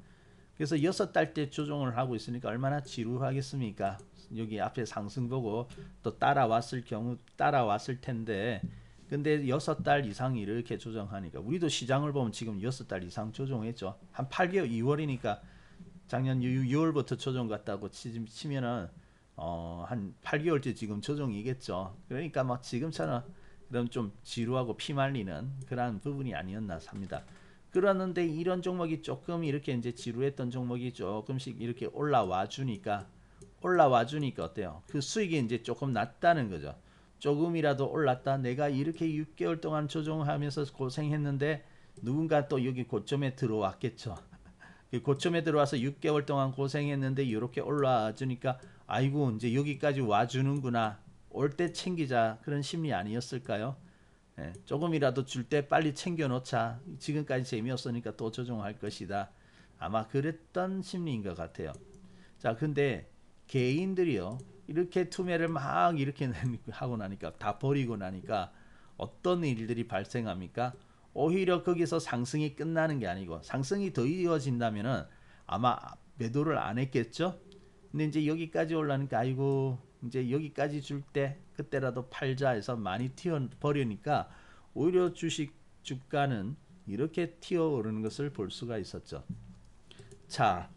그래서 여섯 달째 조정을 하고 있으니까 얼마나 지루하겠습니까? 여기 앞에 상승 보고 또 따라왔을 경우 따라왔을 텐데 근데 여섯 달 이상 이렇게 조정하니까 우리도 시장을 보면 지금 여섯 달 이상 조정했죠. 한 8개월 2월이니까 작년 6월부터 조정 갔다고 치면은 한 8개월째 지금 조정이겠죠. 그러니까 막 지금처럼 그럼 좀 지루하고 피말리는 그런 부분이 아니었나 삽니다. 그러는데 이런 종목이 조금 이렇게 이제 지루했던 종목이 조금씩 이렇게 올라와 주니까 어때요? 그 수익이 이제 조금 낮다는 거죠. 조금이라도 올랐다. 내가 이렇게 6개월 동안 조정하면서 고생했는데 누군가 또 여기 고점에 들어왔겠죠. 고점에 들어와서 6개월 동안 고생했는데 이렇게 올라와 주니까 아이고 이제 여기까지 와주는구나. 올 때 챙기자 그런 심리 아니었을까요? 예, 조금이라도 줄 때 빨리 챙겨 놓자. 지금까지 재미없으니까 또 조정할 것이다. 아마 그랬던 심리인 것 같아요. 자, 근데 개인들이요. 이렇게 투매를 막 이렇게 하고 나니까 다 버리고 나니까 어떤 일들이 발생합니까? 오히려 거기서 상승이 끝나는 게 아니고 상승이 더 이어진다면은 아마 매도를 안 했겠죠? 근데 이제 여기까지 올라니까 아이고 이제 여기까지 줄 때 그때라도 팔자 해서 많이 튀어 버리니까 오히려 주가는 이렇게 튀어 오르는 것을 볼 수가 있었죠. 자,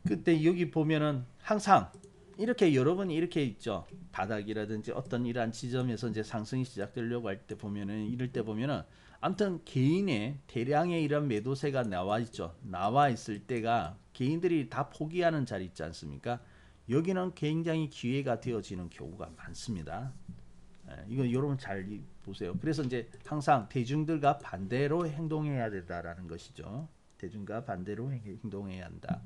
그때 여기 보면은 항상 이렇게 여러분이 이렇게 있죠. 바닥이라든지 어떤 이러한 지점에서 이제 상승이 시작되려고 할 때 보면은 이럴 때 보면은 아무튼 개인의 대량의 이런 매도세가 나와 있죠. 나와 있을 때가 개인들이 다 포기하는 자리 있지 않습니까? 여기는 굉장히 기회가 되어지는 경우가 많습니다. 이거 여러분 잘 보세요. 그래서 이제 항상 대중들과 반대로 행동해야 된다라는 것이죠. 대중과 반대로 행동해야 한다.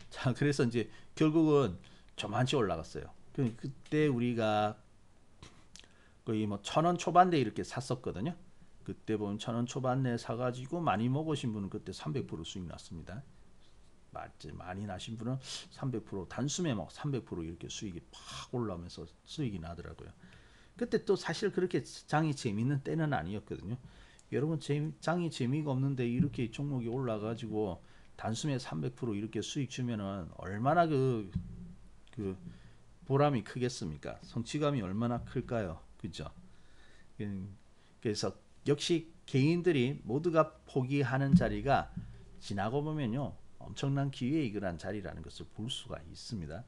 자, 그래서 이제 결국은 저만치 올라갔어요. 그때 우리가 거의 뭐 1,000원 초반대 이렇게 샀었거든요. 그때 보면 1,000원 초반대 사가지고 많이 먹으신 분은 그때 300% 수익 났습니다. 많이 나신 분은 300% 단숨에 막 300% 이렇게 수익이 팍 올라오면서 수익이 나더라고요. 그때 또 사실 그렇게 장이 재밌는 때는 아니었거든요. 여러분 장이 재미가 없는데 이렇게 종목이 올라가지고 단숨에 300% 이렇게 수익 주면은 얼마나 그 보람이 크겠습니까? 성취감이 얼마나 클까요? 그죠? 그래서 역시 개인들이 모두가 포기하는 자리가 지나고 보면요 엄청난 기회이익을 자리라는 것을 볼 수가 있습니다.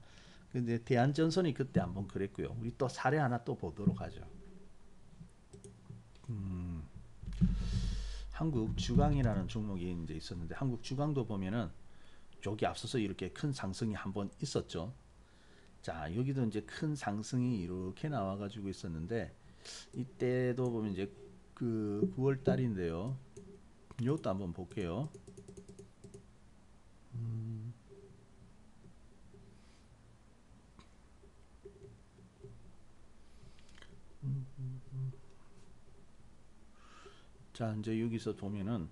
근데 대한전선이 그때 한번 그랬고요. 우리 또 사례 하나 또 보도록 하죠. 한국 주강이라는 종목이 이제 있었는데 한국 주강도 보면은 저기 앞서서 이렇게 큰 상승이 한번 있었죠. 자 여기도 이제 큰 상승이 이렇게 나와가지고 있었는데 이때도 보면 이제 그 9월 달인데요. 이것도 한번 볼게요. 자 이제 여기서 보면은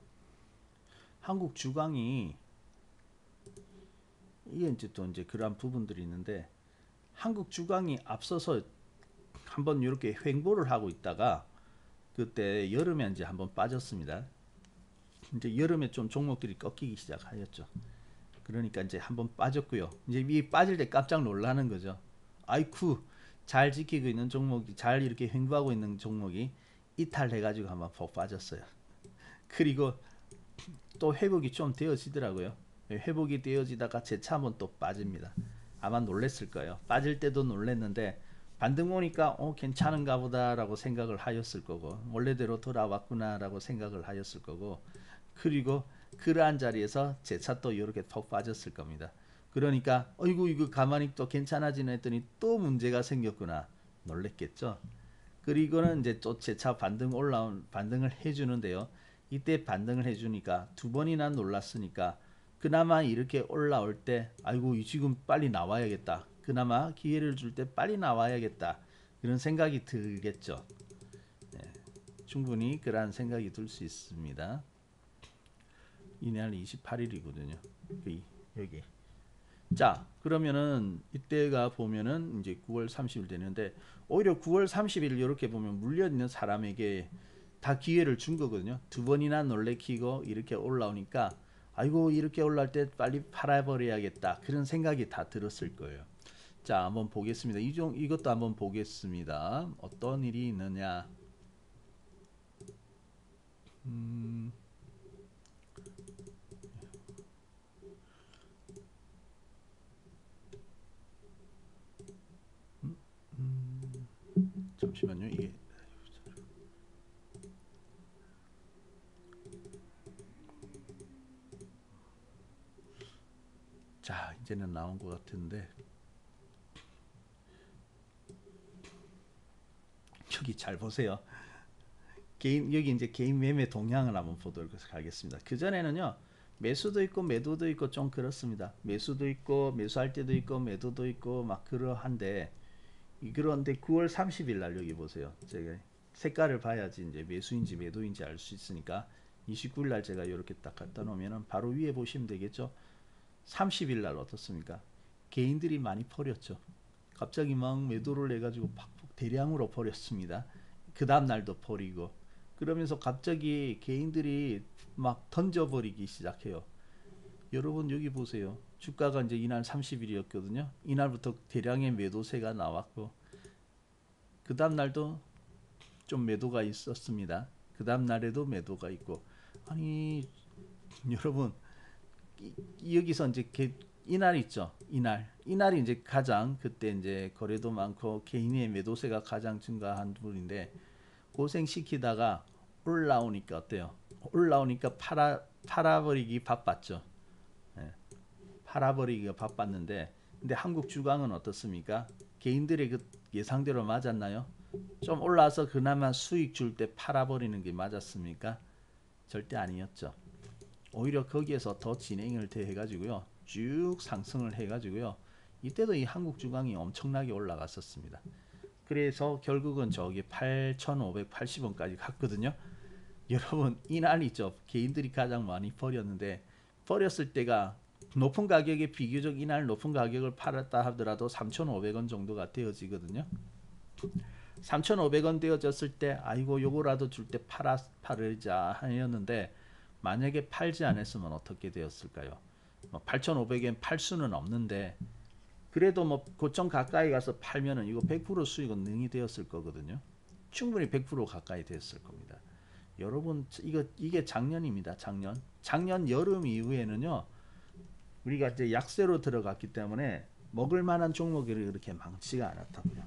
한국 주강이 이게 이제 또 이제 그런 부분들이 있는데 한국 주강이 앞서서 한번 이렇게 횡보를 하고 있다가 그때 여름에 이제 한번 빠졌습니다. 이제 여름에 좀 종목들이 꺾이기 시작하였죠. 그러니까 이제 한번 빠졌고요. 이제 이 빠질 때 깜짝 놀라는 거죠. 아이쿠 잘 지키고 있는 종목이 잘 이렇게 횡보하고 있는 종목이 이탈해가지고 한번 폭 빠졌어요. 그리고 또 회복이 좀 되어지더라고요. 회복이 되어지다가 재차 한번 또 빠집니다. 아마 놀랬을 거예요. 빠질 때도 놀랬는데 반등 오니까 괜찮은가 보다라고 생각을 하였을 거고 원래대로 돌아왔구나라고 생각을 하였을 거고 그리고 그러한 자리에서 재차 또 이렇게 톡 빠졌을 겁니다. 그러니까 어이구 이거 가만히 또 괜찮아지네 했더니 또 문제가 생겼구나 놀랬겠죠. 그리고는 이제 또 재차 반등을 해주는데요. 이때 반등을 해주니까 두 번이나 놀랐으니까 그나마 이렇게 올라올 때 아이고 지금 빨리 나와야겠다. 그나마 기회를 줄 때 빨리 나와야겠다. 이런 생각이 들겠죠. 네, 충분히 그러한 생각이 들 수 있습니다. 이날 28일이거든요. 여기. 자, 그러면은 이때가 보면은 이제 9월 30일 되는데 오히려 9월 30일 이렇게 보면 물려 있는 사람에게 다 기회를 준 거거든요. 두 번이나 놀래키고 이렇게 올라오니까 아이고 이렇게 올라올 때 빨리 팔아버려야겠다. 그런 생각이 다 들었을 거예요. 자, 한번 보겠습니다. 이것도 한번 보겠습니다. 어떤 일이 있느냐. 잠시만요. 이게 자 이제는 나온 것 같은데 여기 잘 보세요. 여기 이제 개인 매매 동향을 한번 보도록 하겠습니다. 그 전에는요 매수도 있고 매도도 있고 좀 그렇습니다. 매수도 있고 매수할 때도 있고 매도도 있고 막 그러한데 그런데 9월 30일 날 여기 보세요. 제가 색깔을 봐야지 이제 매수인지 매도인지 알 수 있으니까 29일 날 제가 이렇게 딱 갖다 놓으면 바로 위에 보시면 되겠죠. 30일 날 어떻습니까? 개인들이 많이 버렸죠. 갑자기 막 매도를 해가지고 팍팍 대량으로 버렸습니다. 그 다음 날도 버리고 그러면서 갑자기 개인들이 막 던져버리기 시작해요. 여러분 여기 보세요. 주가가 이제 이날 30일이었거든요. 이날부터 대량의 매도세가 나왔고 그 다음 날도 좀 매도가 있었습니다. 그 다음 날에도 매도가 있고 아니 여러분 여기서 이제 이날 있죠. 이날이 이제 가장 그때 이제 거래도 많고 개인의 매도세가 가장 증가한 부분인데 고생시키다가 올라오니까 어때요? 올라오니까 팔아버리기 바빴죠. 예, 팔아버리기가 바빴는데 근데 한국 주강은 어떻습니까? 개인들의 그 예상대로 맞았나요? 좀 올라서 그나마 수익 줄 때 팔아버리는 게 맞았습니까? 절대 아니었죠. 오히려 거기에서 더 진행을 해가지고요 쭉 상승을 해가지고요 이때도 이 한국 주강이 엄청나게 올라갔었습니다. 그래서 결국은 저기 8,580원까지 갔거든요. 여러분 이날 있죠 개인들이 가장 많이 버렸는데 버렸을 때가 높은 가격에 비교적 이날 높은 가격을 팔았다 하더라도 3,500원 정도가 되어지거든요. 3,500원 되어졌을 때 아이고 요거라도 줄 때 팔자 하였는데 만약에 팔지 않았으면 어떻게 되었을까요? 8,500엔 팔 수는 없는데 그래도 뭐 고점 가까이 가서 팔면은 이거 100% 수익은 능히 되었을 거거든요. 충분히 100% 가까이 됐을 겁니다. 여러분 이게 작년입니다. 작년 여름 이후에는요. 우리가 이제 약세로 들어갔기 때문에 먹을 만한 종목이 그렇게 많지가 않았다고요.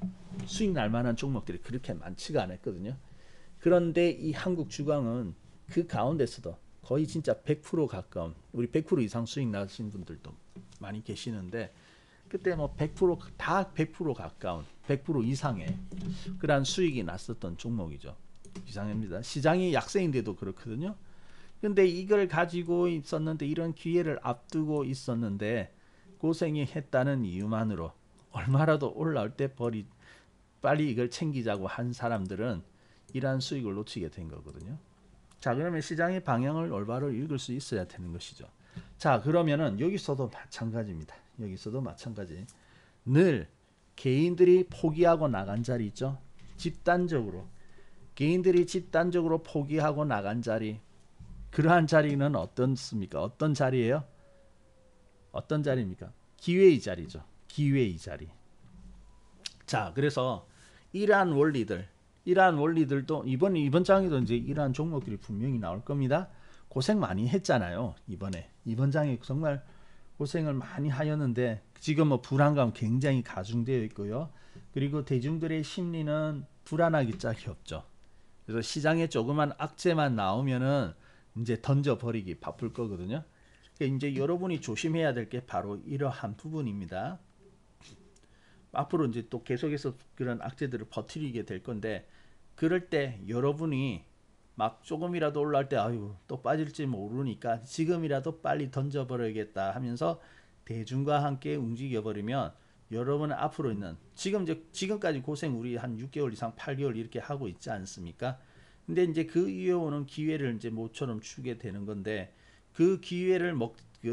수익 날 만한 종목들이 그렇게 많지가 않았거든요. 그런데 이 한국 주광은 그 가운데서도 거의 진짜 100% 가까운 우리 100% 이상 수익 나신 분들도 많이 계시는데 그때 뭐 100%다 100% 가까운 100% 이상의 그러한 수익이 났었던 종목이죠. 이상합니다. 시장이 약세인데도 그렇거든요. 근데 이걸 가지고 있었는데 이런 기회를 앞두고 있었는데 고생이 했다는 이유만으로 얼마라도 올라올 때 빨리 이걸 챙기자고 한 사람들은 이러한 수익을 놓치게 된 거거든요. 자, 그러면 시장의 방향을 올바로 읽을 수 있어야 되는 것이죠. 자, 그러면은 여기서도 마찬가지입니다. 여기서도 마찬가지. 늘 개인들이 포기하고 나간 자리 있죠. 집단적으로 개인들이 집단적으로 포기하고 나간 자리, 그러한 자리는 어떻습니까? 어떤 자리예요? 어떤 자리입니까? 기회의 자리죠. 기회의 자리. 자, 그래서 이러한 원리들도 이번 장에도 이제 이러한 종목들이 분명히 나올 겁니다. 고생 많이 했잖아요. 이번 장에 정말 고생을 많이 하였는데 지금 뭐 불안감 굉장히 가중되어 있고요. 그리고 대중들의 심리는 불안하기 짝이 없죠. 그래서 시장에 조그만 악재만 나오면은 이제 던져버리기 바쁠 거거든요. 그러니까 이제 여러분이 조심해야 될 게 바로 이러한 부분입니다. 앞으로 이제 또 계속해서 그런 악재들을 버티게 될 건데 그럴 때 여러분이 막 조금이라도 올라올 때 아유 또 빠질지 모르니까 지금이라도 빨리 던져버려야겠다 하면서 대중과 함께 움직여버리면 여러분 앞으로 있는 지금까지 고생 우리 한 6개월 이상 8개월 이렇게 하고 있지 않습니까? 근데 이제 그 이후에 오는 기회를 이제 모처럼 주게 되는 건데 그 기회를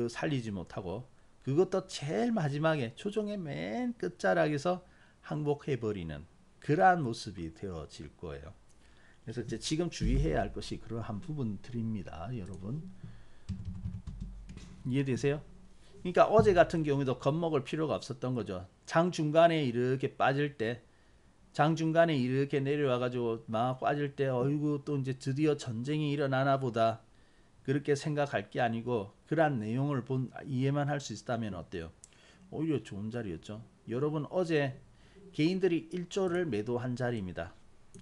살리지 못하고 그것도 제일 마지막에 조정의 맨 끝자락에서 항복해버리는 그러한 모습이 되어질 거예요. 그래서 이제 지금 주의해야 할 것이 그러한 부분들입니다. 여러분 이해되세요? 그러니까 어제 같은 경우에도 겁먹을 필요가 없었던 거죠. 장 중간에 이렇게 빠질 때 장 중간에 이렇게 내려와 가지고 막 빠질 때 어이구 또 이제 드디어 전쟁이 일어나나 보다 그렇게 생각할 게 아니고 그러한 내용을 이해만 할 수 있다면 어때요? 오히려 좋은 자리였죠. 여러분 어제 개인들이 1조를 매도한 자리입니다.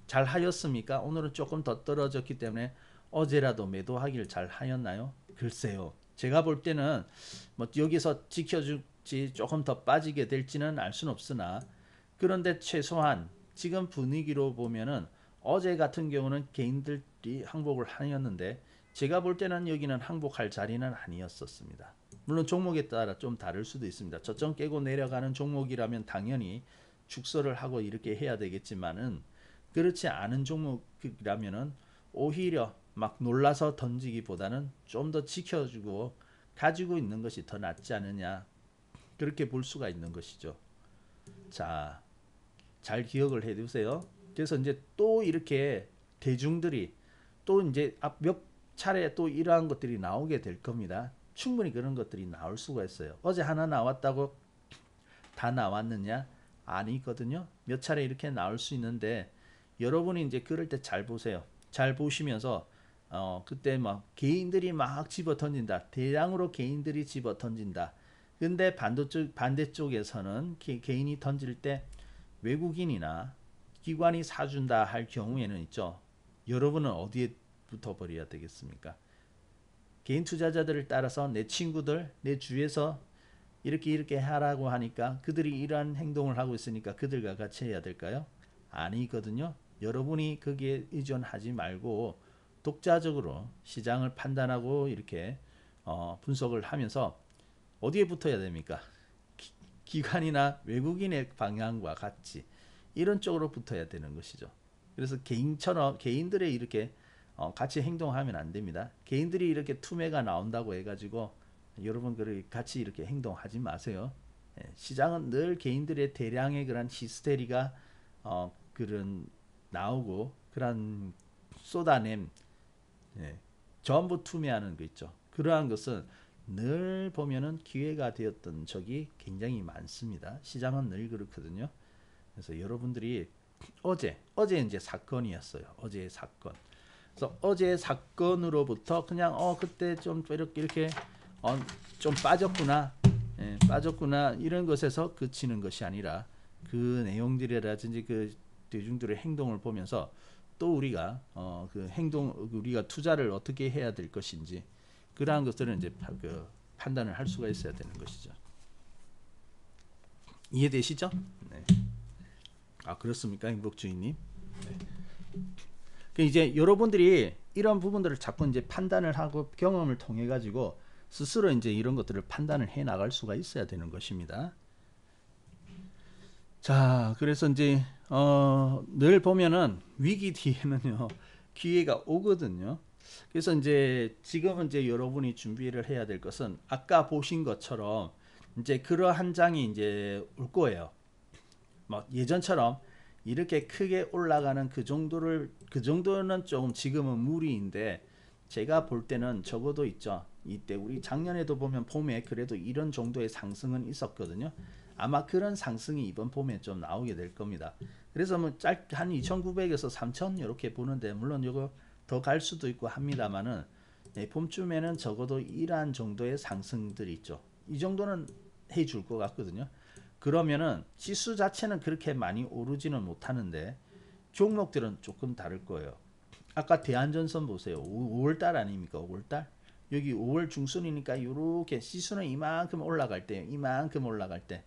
잘 하였습니까? 오늘은 조금 더 떨어졌기 때문에 어제라도 매도하길 잘 하였나요? 글쎄요. 제가 볼 때는 뭐 여기서 지켜줄지 조금 더 빠지게 될지는 알 수는 없으나 그런데 최소한 지금 분위기로 보면은 어제 같은 경우는 개인들이 항복을 하였는데 제가 볼 때는 여기는 항복할 자리는 아니었었습니다. 물론 종목에 따라 좀 다를 수도 있습니다. 저점 깨고 내려가는 종목이라면 당연히 축소를 하고 이렇게 해야 되겠지만은 그렇지 않은 종목이라면은 오히려 막 놀라서 던지기보다는 좀 더 지켜주고 가지고 있는 것이 더 낫지 않느냐 그렇게 볼 수가 있는 것이죠. 자, 잘 기억을 해두세요. 그래서 이제 또 이렇게 대중들이 또 이제 몇 차례 또 이러한 것들이 나오게 될 겁니다. 충분히 그런 것들이 나올 수가 있어요. 어제 하나 나왔다고 다 나왔느냐? 아니거든요. 몇 차례 이렇게 나올 수 있는데 여러분이 이제 그럴 때 잘 보세요. 잘 보시면서 그때 막 개인들이 막 집어 던진다. 대량으로 개인들이 집어 던진다. 근데 반대쪽에서는 개인이 던질 때 외국인이나 기관이 사준다 할 경우에는 있죠. 여러분은 어디에 붙어버려야 되겠습니까? 개인 투자자들을 따라서 내 친구들, 내 주위에서 이렇게 하라고 하니까 그들이 이러한 행동을 하고 있으니까 그들과 같이 해야 될까요? 아니거든요. 여러분이 거기에 의존하지 말고 독자적으로 시장을 판단하고 이렇게 분석을 하면서 어디에 붙어야 됩니까? 기관이나 외국인의 방향과 같이 이런 쪽으로 붙어야 되는 것이죠. 그래서 개인들의 이렇게 같이 행동하면 안 됩니다. 개인들이 이렇게 투매가 나온다고 해가지고 여러분 같이 이렇게 행동하지 마세요. 시장은 늘 개인들의 대량의 그런 히스테리가 그런 나오고 그런 쏟아냄, 예, 전부 투매하는 거 있죠. 그러한 것은 늘 보면은 기회가 되었던 적이 굉장히 많습니다. 시장은 늘 그렇거든요. 그래서 여러분들이 어제 이제 사건이었어요. 어제의 사건. 그래서 어제의 사건으로부터 그냥 그때 좀 이렇게 좀 빠졌구나, 빠졌구나 이런 것에서 그치는 것이 아니라 그 내용들이라든지 그 대중들의 행동을 보면서 또 우리가 그 행동 우리가 투자를 어떻게 해야 될 것인지 그러한 것들은 이제 그 판단을 할 수가 있어야 되는 것이죠. 이해되시죠? 네. 아 그렇습니까, 행복주의님? 네. 그 이제 여러분들이 이런 부분들을 자꾸 이제 판단을 하고 경험을 통해 가지고 스스로 이제 이런 것들을 판단을 해 나갈 수가 있어야 되는 것입니다. 자, 그래서 이제 늘 보면은 위기 뒤에는요 기회가 오거든요. 그래서 이제 지금은 이제 여러분이 준비를 해야 될 것은 아까 보신 것처럼 이제 그러한 장이 이제 올 거예요. 뭐 예전처럼 이렇게 크게 올라가는 그 정도는 조금 지금은 무리인데 제가 볼 때는 적어도 있죠. 이때 우리 작년에도 보면 봄에 그래도 이런 정도의 상승은 있었거든요. 아마 그런 상승이 이번 봄에 좀 나오게 될 겁니다. 그래서 뭐 한 2,900에서 3,000 이렇게 보는데 물론 이거 더 갈 수도 있고 합니다만은 봄쯤에는 적어도 이러한 정도의 상승들이 있죠. 이 정도는 해줄 것 같거든요. 그러면은 지수 자체는 그렇게 많이 오르지는 못하는데 종목들은 조금 다를 거예요. 아까 대한전선 보세요. 5월달 아닙니까? 5월달? 여기 5월 중순이니까 이렇게 지수는 이만큼 올라갈 때, 이만큼 올라갈 때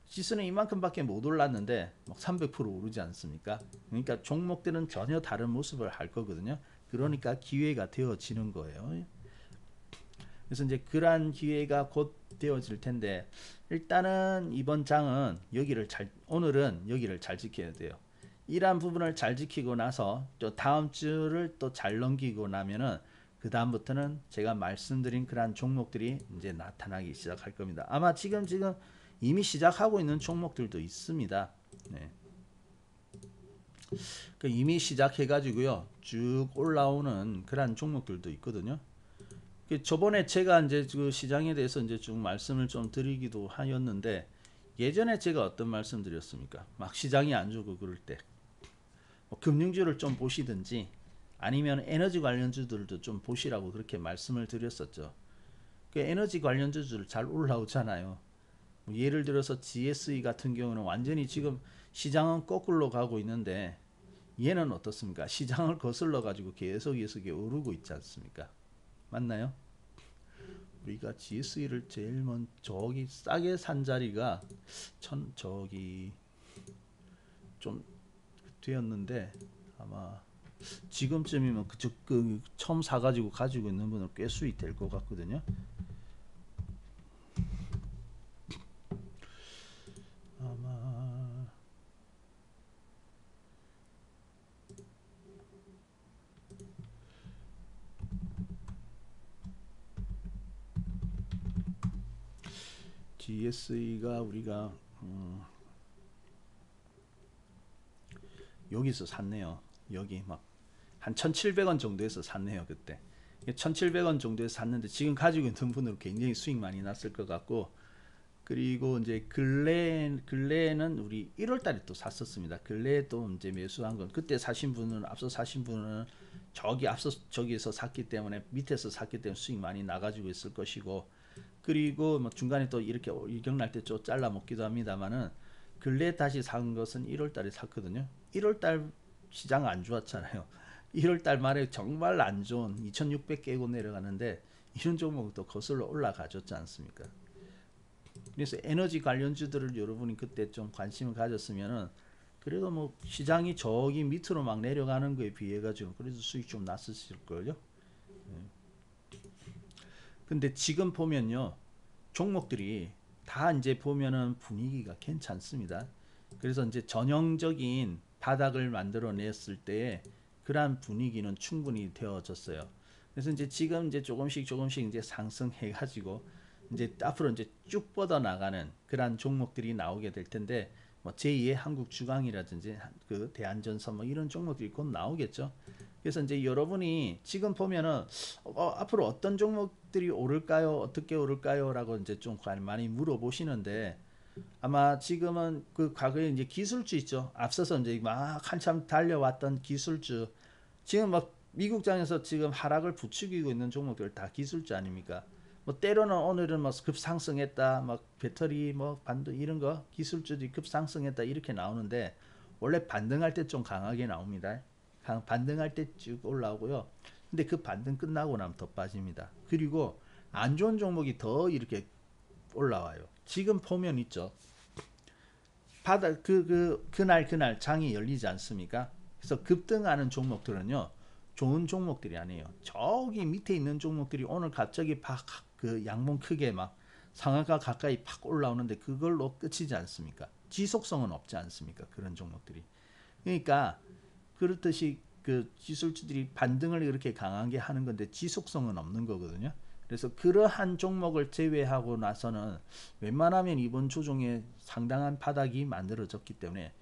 지수는 이만큼밖에 못 올랐는데 막 300% 오르지 않습니까? 그러니까 종목들은 전혀 다른 모습을 할 거거든요. 그러니까 기회가 되어지는 거예요. 그래서 이제 그러한 기회가 곧 되어질 텐데 일단은 이번 장은 오늘은 여기를 잘 지켜야 돼요. 이러한 부분을 잘 지키고 나서 또 다음 주를 또 잘 넘기고 나면은 그 다음부터는 제가 말씀드린 그러한 종목들이 이제 나타나기 시작할 겁니다. 아마 지금 이미 시작하고 있는 종목들도 있습니다. 네. 이미 시작해가지고요 쭉 올라오는 그러한 종목들도 있거든요. 저번에 제가 이제 그 시장에 대해서 이제 쭉 말씀을 좀 드리기도 하였는데 예전에 제가 어떤 말씀 드렸습니까? 막 시장이 안 좋고 그럴 때 금융주를 좀 보시든지 아니면 에너지 관련주들도 좀 보시라고 그렇게 말씀을 드렸었죠. 그 에너지 관련주들 잘 올라오잖아요. 예를 들어서 GSE 같은 경우는 완전히 지금 시장은 거꾸로 가고 있는데 얘는 어떻습니까? 시장을 거슬러 가지고 계속 오르고 있지 않습니까? 맞나요? 우리가 GSE를 제일 먼저 저기 싸게 산 자리가 저기 좀 되었는데 아마 지금쯤이면 그쪽 처음 사가지고 가지고 있는 분은 꽤 수익 될 것 같거든요. 아마 GSE가 우리가 여기서 샀네요. 여기 막 한 1,700원 정도에서 샀네요. 그때 1,700원 정도에서 샀는데 지금 가지고 있는 분은 굉장히 수익 많이 났을 것 같고 그리고 이제 근래에는 우리 1월 달에 또 샀었습니다. 근래에 또 이제 매수한 건 그때 앞서 사신 분은 저기에서 샀기 때문에 밑에서 샀기 때문에 수익 많이 나가지고 있을 것이고 그리고 뭐 중간에 또 이렇게 일격날 때 좀 잘라 먹기도 합니다만은 근래 다시 산 것은 1월 달에 샀거든요. 1월 달 시장 안 좋았잖아요. 1월 달 말에 정말 안 좋은 2,600 깨고 내려가는데 이런 종목도 거슬러 올라가졌지 않습니까? 그래서 에너지 관련주들을 여러분이 그때 좀 관심을 가졌으면은 그래도 뭐 시장이 저기 밑으로 막 내려가는 거에 비해 가지고 그래도 수익 좀 났었을 걸요. 근데 지금 보면요 종목들이 다 이제 보면은 분위기가 괜찮습니다. 그래서 이제 전형적인 바닥을 만들어 냈을 때에 그러한 분위기는 충분히 되어졌어요. 그래서 이제 지금 이제 조금씩 이제 상승해 가지고 이제 앞으로 이제 쭉 뻗어 나가는 그러한 종목들이 나오게 될 텐데 뭐 제2의 한국 주강이라든지 그 대한전선 뭐 이런 종목들이 곧 나오겠죠. 그래서 이제 여러분이 지금 보면은 앞으로 어떤 종목들이 오를까요? 어떻게 오를까요? 라고 이제 좀 많이 물어보시는데 아마 지금은 그 과거에 이제 기술주 있죠. 앞서서 이제 막 한참 달려왔던 기술주 지금 막 미국장에서 지금 하락을 부추기고 있는 종목들 다 기술주 아닙니까? 뭐 때로는 오늘은 뭐 급상승했다, 막 배터리 뭐 반도 이런 거 기술주들이 급상승했다 이렇게 나오는데 원래 반등할 때 좀 강하게 나옵니다. 반등할 때 쭉 올라오고요. 근데 그 반등 끝나고 나면 더 빠집니다. 그리고 안 좋은 종목이 더 이렇게 올라와요. 지금 보면 있죠. 바다 그날 장이 열리지 않습니까? 그래서 급등하는 종목들은요. 좋은 종목들이 아니에요. 저기 밑에 있는 종목들이 오늘 갑자기 그 양봉 크게 막 상한가 가까이 팍 올라오는데 그걸로 끝이지 않습니까? 지속성은 없지 않습니까? 그런 종목들이. 그러니까 그렇듯이 그 기술주들이 반등을 이렇게 강하게 하는 건데 지속성은 없는 거거든요. 그래서 그러한 종목을 제외하고 나서는 웬만하면 이번 조정에 상당한 바닥이 만들어졌기 때문에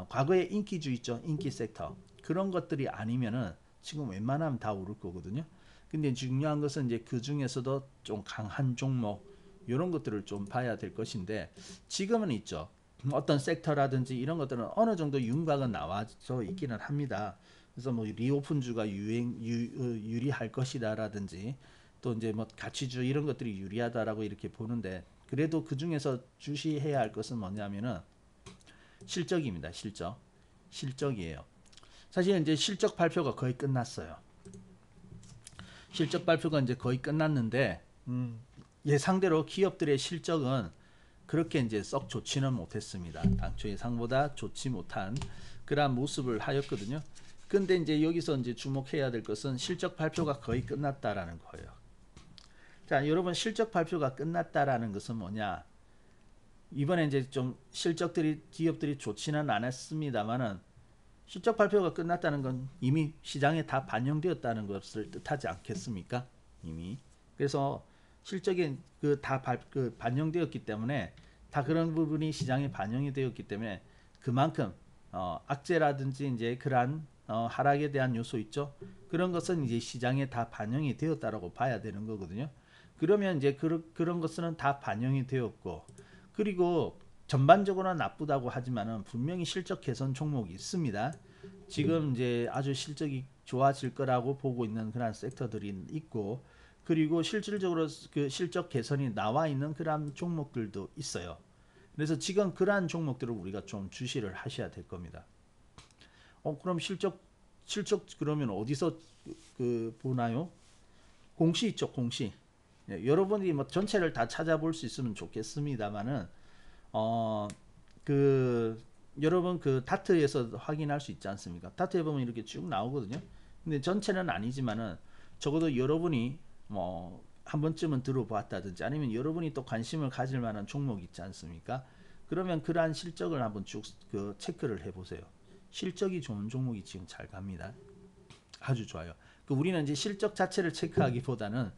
과거에 인기주 있죠. 인기 섹터. 그런 것들이 아니면은 지금 웬만하면 다 오를 거거든요. 근데 중요한 것은 이제 그 중에서도 좀 강한 종목 이런 것들을 좀 봐야 될 것인데 지금은 있죠. 어떤 섹터라든지 이런 것들은 어느 정도 윤곽은 나와져 있기는 합니다. 그래서 뭐 리오픈주가 유리할 것이다라든지 또 이제 뭐 가치주 이런 것들이 유리하다라고 이렇게 보는데 그래도 그 중에서 주시해야 할 것은 뭐냐면은 실적입니다. 실적이에요. 사실 이제 실적 발표가 거의 끝났어요. 실적 발표가 이제 거의 끝났는데 예상대로 기업들의 실적은 그렇게 이제 썩 좋지는 못했습니다. 당초 예상보다 좋지 못한 그러한 모습을 하였거든요. 근데 이제 여기서 이제 주목해야 될 것은 실적 발표가 거의 끝났다라는 거예요. 자, 여러분 실적 발표가 끝났다라는 것은 뭐냐? 이번에 이제 좀 실적들이 기업들이 좋지는 않았습니다만은 실적 발표가 끝났다는 건 이미 시장에 다 반영되었다는 것을 뜻하지 않겠습니까? 이미. 그래서 실적이 그 반영되었기 때문에 다 그런 부분이 시장에 반영이 되었기 때문에 그만큼 악재라든지 이제 그러한 하락에 대한 요소 있죠. 그런 것은 이제 시장에 다 반영이 되었다라고 봐야 되는 거거든요. 그러면 이제 그런 것은 다 반영이 되었고 그리고 전반적으로는 나쁘다고 하지만은 분명히 실적 개선 종목이 있습니다. 지금 이제 아주 실적이 좋아질 거라고 보고 있는 그런 섹터들이 있고 그리고 실질적으로 그 실적 개선이 나와 있는 그런 종목들도 있어요. 그래서 지금 그러한 종목들을 우리가 좀 주시를 하셔야 될 겁니다. 그럼 실적 그러면 어디서 보나요? 공시 있죠, 공시. 여러분이 뭐 전체를 다 찾아볼 수 있으면 좋겠습니다만은 어, 그 여러분 그 다트에서 확인할 수 있지 않습니까? 다트에 보면 이렇게 쭉 나오거든요. 근데 전체는 아니지만은 적어도 여러분이 뭐 한 번쯤은 들어봤다든지 아니면 여러분이 또 관심을 가질 만한 종목이 있지 않습니까? 그러면 그러한 실적을 한번 쭉 체크를 해보세요. 실적이 좋은 종목이 지금 잘 갑니다. 아주 좋아요. 우리는 이제 실적 자체를 체크하기보다는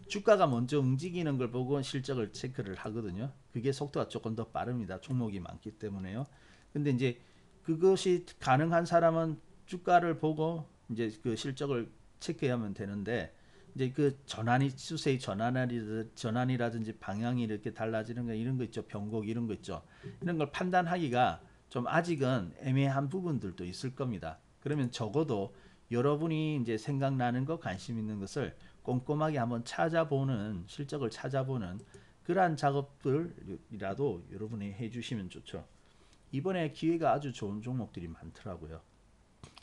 주가가 먼저 움직이는 걸 보고 실적을 체크를 하거든요. 그게 속도가 조금 더 빠릅니다. 종목이 많기 때문에요. 근데 이제 그것이 가능한 사람은 주가를 보고 이제 그 실적을 체크하면 되는데 이제 그 추세의 전환이라든지 방향이 이렇게 달라지는 거 이런 거 있죠. 변곡 이런 거 있죠. 이런 걸 판단하기가 좀 아직은 애매한 부분들도 있을 겁니다. 그러면 적어도 여러분이 이제 생각나는 거 관심 있는 것을 꼼꼼하게 한번 찾아보는 실적을 찾아보는 그러한 작업들이라도 여러분이 해주시면 좋죠. 이번에 기회가 아주 좋은 종목들이 많더라고요.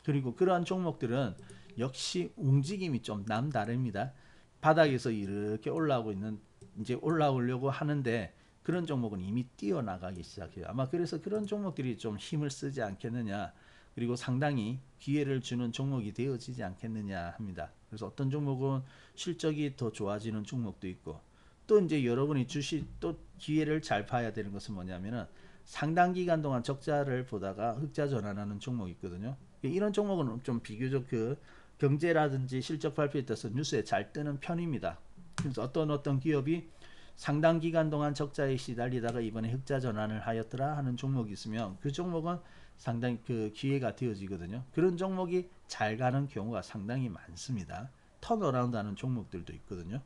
그리고 그러한 종목들은 역시 움직임이 좀 남다릅니다. 바닥에서 이렇게 올라오고 있는 이제 올라오려고 하는데 그런 종목은 이미 뛰어나가기 시작해요. 아마 그래서 그런 종목들이 좀 힘을 쓰지 않겠느냐. 그리고 상당히 기회를 주는 종목이 되어지지 않겠느냐 합니다. 그래서 어떤 종목은 실적이 더 좋아지는 종목도 있고 또 이제 여러분이 또 기회를 잘 봐야 되는 것은 뭐냐면은 상당 기간 동안 적자를 보다가 흑자 전환하는 종목이 있거든요. 이런 종목은 좀 비교적 경제라든지 실적 발표에 따라서 뉴스에 잘 뜨는 편입니다. 그래서 어떤 기업이 상당 기간 동안 적자에 시달리다가 이번에 흑자 전환을 하였더라 하는 종목이 있으면 그 종목은 상당히 그 기회가 되어지거든요. 그런 종목이 잘 가는 경우가 상당히 많습니다. 턴어라운드 하는 종목들도 있거든요.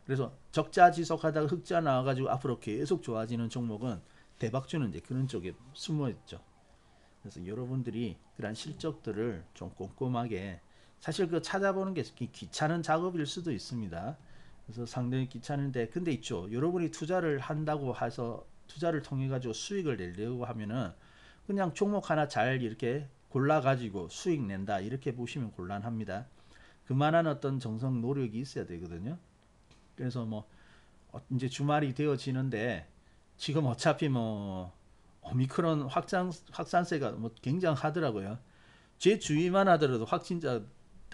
그래서 적자 지속하다가 흑자 나와가지고 앞으로 계속 좋아지는 종목은 대박주는 이제 그런 쪽에 숨어 있죠. 그래서 여러분들이 그런 실적들을 좀 꼼꼼하게, 사실 그 찾아보는 게 귀찮은 작업일 수도 있습니다. 그래서 상당히 귀찮은데, 근데 있죠. 여러분이 투자를 한다고 해서 투자를 통해 가지고 수익을 내려고 하면은 그냥 종목 하나 잘 이렇게 골라 가지고 수익 낸다 이렇게 보시면 곤란합니다. 그만한 어떤 정성 노력이 있어야 되거든요. 그래서 뭐 이제 주말이 되어지는데 지금 어차피 뭐 오미크론 확산세가 뭐 굉장하더라고요. 제 주위만 하더라도 확진자,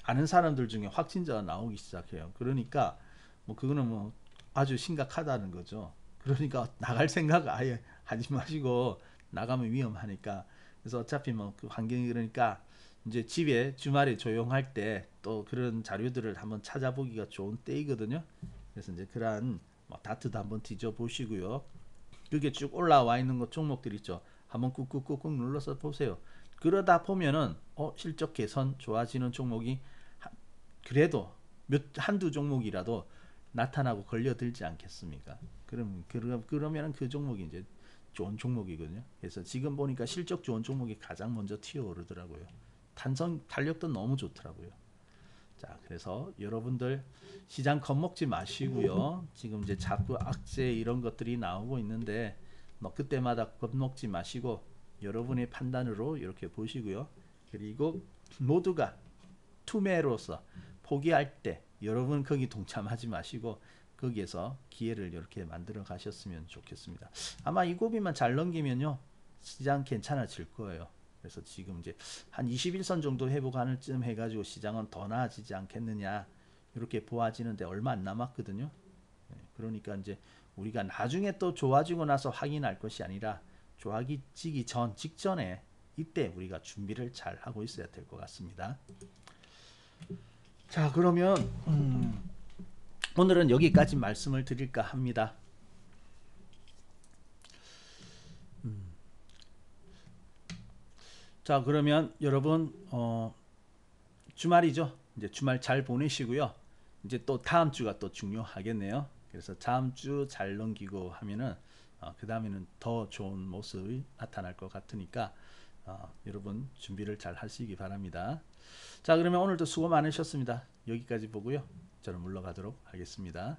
아는 사람들 중에 확진자가 나오기 시작해요. 그러니까 뭐 그거는 뭐 아주 심각하다는 거죠. 그러니까 나갈 생각 아예 하지 마시고, 나가면 위험하니까. 그래서 어차피 뭐 그 환경이 그러니까 이제 집에 주말에 조용할 때 또 그런 자료들을 한번 찾아보기가 좋은 때이거든요. 그래서 이제 그러한 뭐 다트도 한번 뒤져 보시고요. 그게 쭉 올라와 있는 것 종목들 있죠. 한번 꾹꾹꾹꾹 눌러서 보세요. 그러다 보면은 실적 개선 좋아지는 종목이 그래도 한두 종목이라도 나타나고 걸려들지 않겠습니까? 그러면 그 종목이 이제 좋은 종목이거든요. 그래서 지금 보니까 실적 좋은 종목이 가장 먼저 튀어오르더라고요. 탄력도 너무 좋더라고요. 자, 그래서 여러분들 시장 겁먹지 마시고요. 지금 이제 자꾸 악재 이런 것들이 나오고 있는데 뭐 그때마다 겁먹지 마시고 여러분의 판단으로 이렇게 보시고요. 그리고 모두가 투매로서 포기할 때 여러분 거기 동참하지 마시고 거기에서 기회를 이렇게 만들어 가셨으면 좋겠습니다. 아마 이 고비만 잘 넘기면요, 시장 괜찮아질 거예요. 그래서 지금 이제 한 21선 정도 회복하는 쯤 해가지고 시장은 더 나아지지 않겠느냐 이렇게 보아지는데 얼마 안 남았거든요. 그러니까 이제 우리가 나중에 또 좋아지고 나서 확인할 것이 아니라 좋아지기 직전에 이때 우리가 준비를 잘 하고 있어야 될 것 같습니다. 자, 그러면 오늘은 여기까지 말씀을 드릴까 합니다. 자, 그러면 여러분 주말이죠. 이제 주말 잘 보내시고요. 이제 또 다음 주가 또 중요하겠네요. 그래서 다음 주 잘 넘기고 하면은 그 다음에는 더 좋은 모습이 나타날 것 같으니까 여러분 준비를 잘 하시기 바랍니다. 자, 그러면 오늘도 수고 많으셨습니다. 여기까지 보고요. 저는 물러가도록 하겠습니다.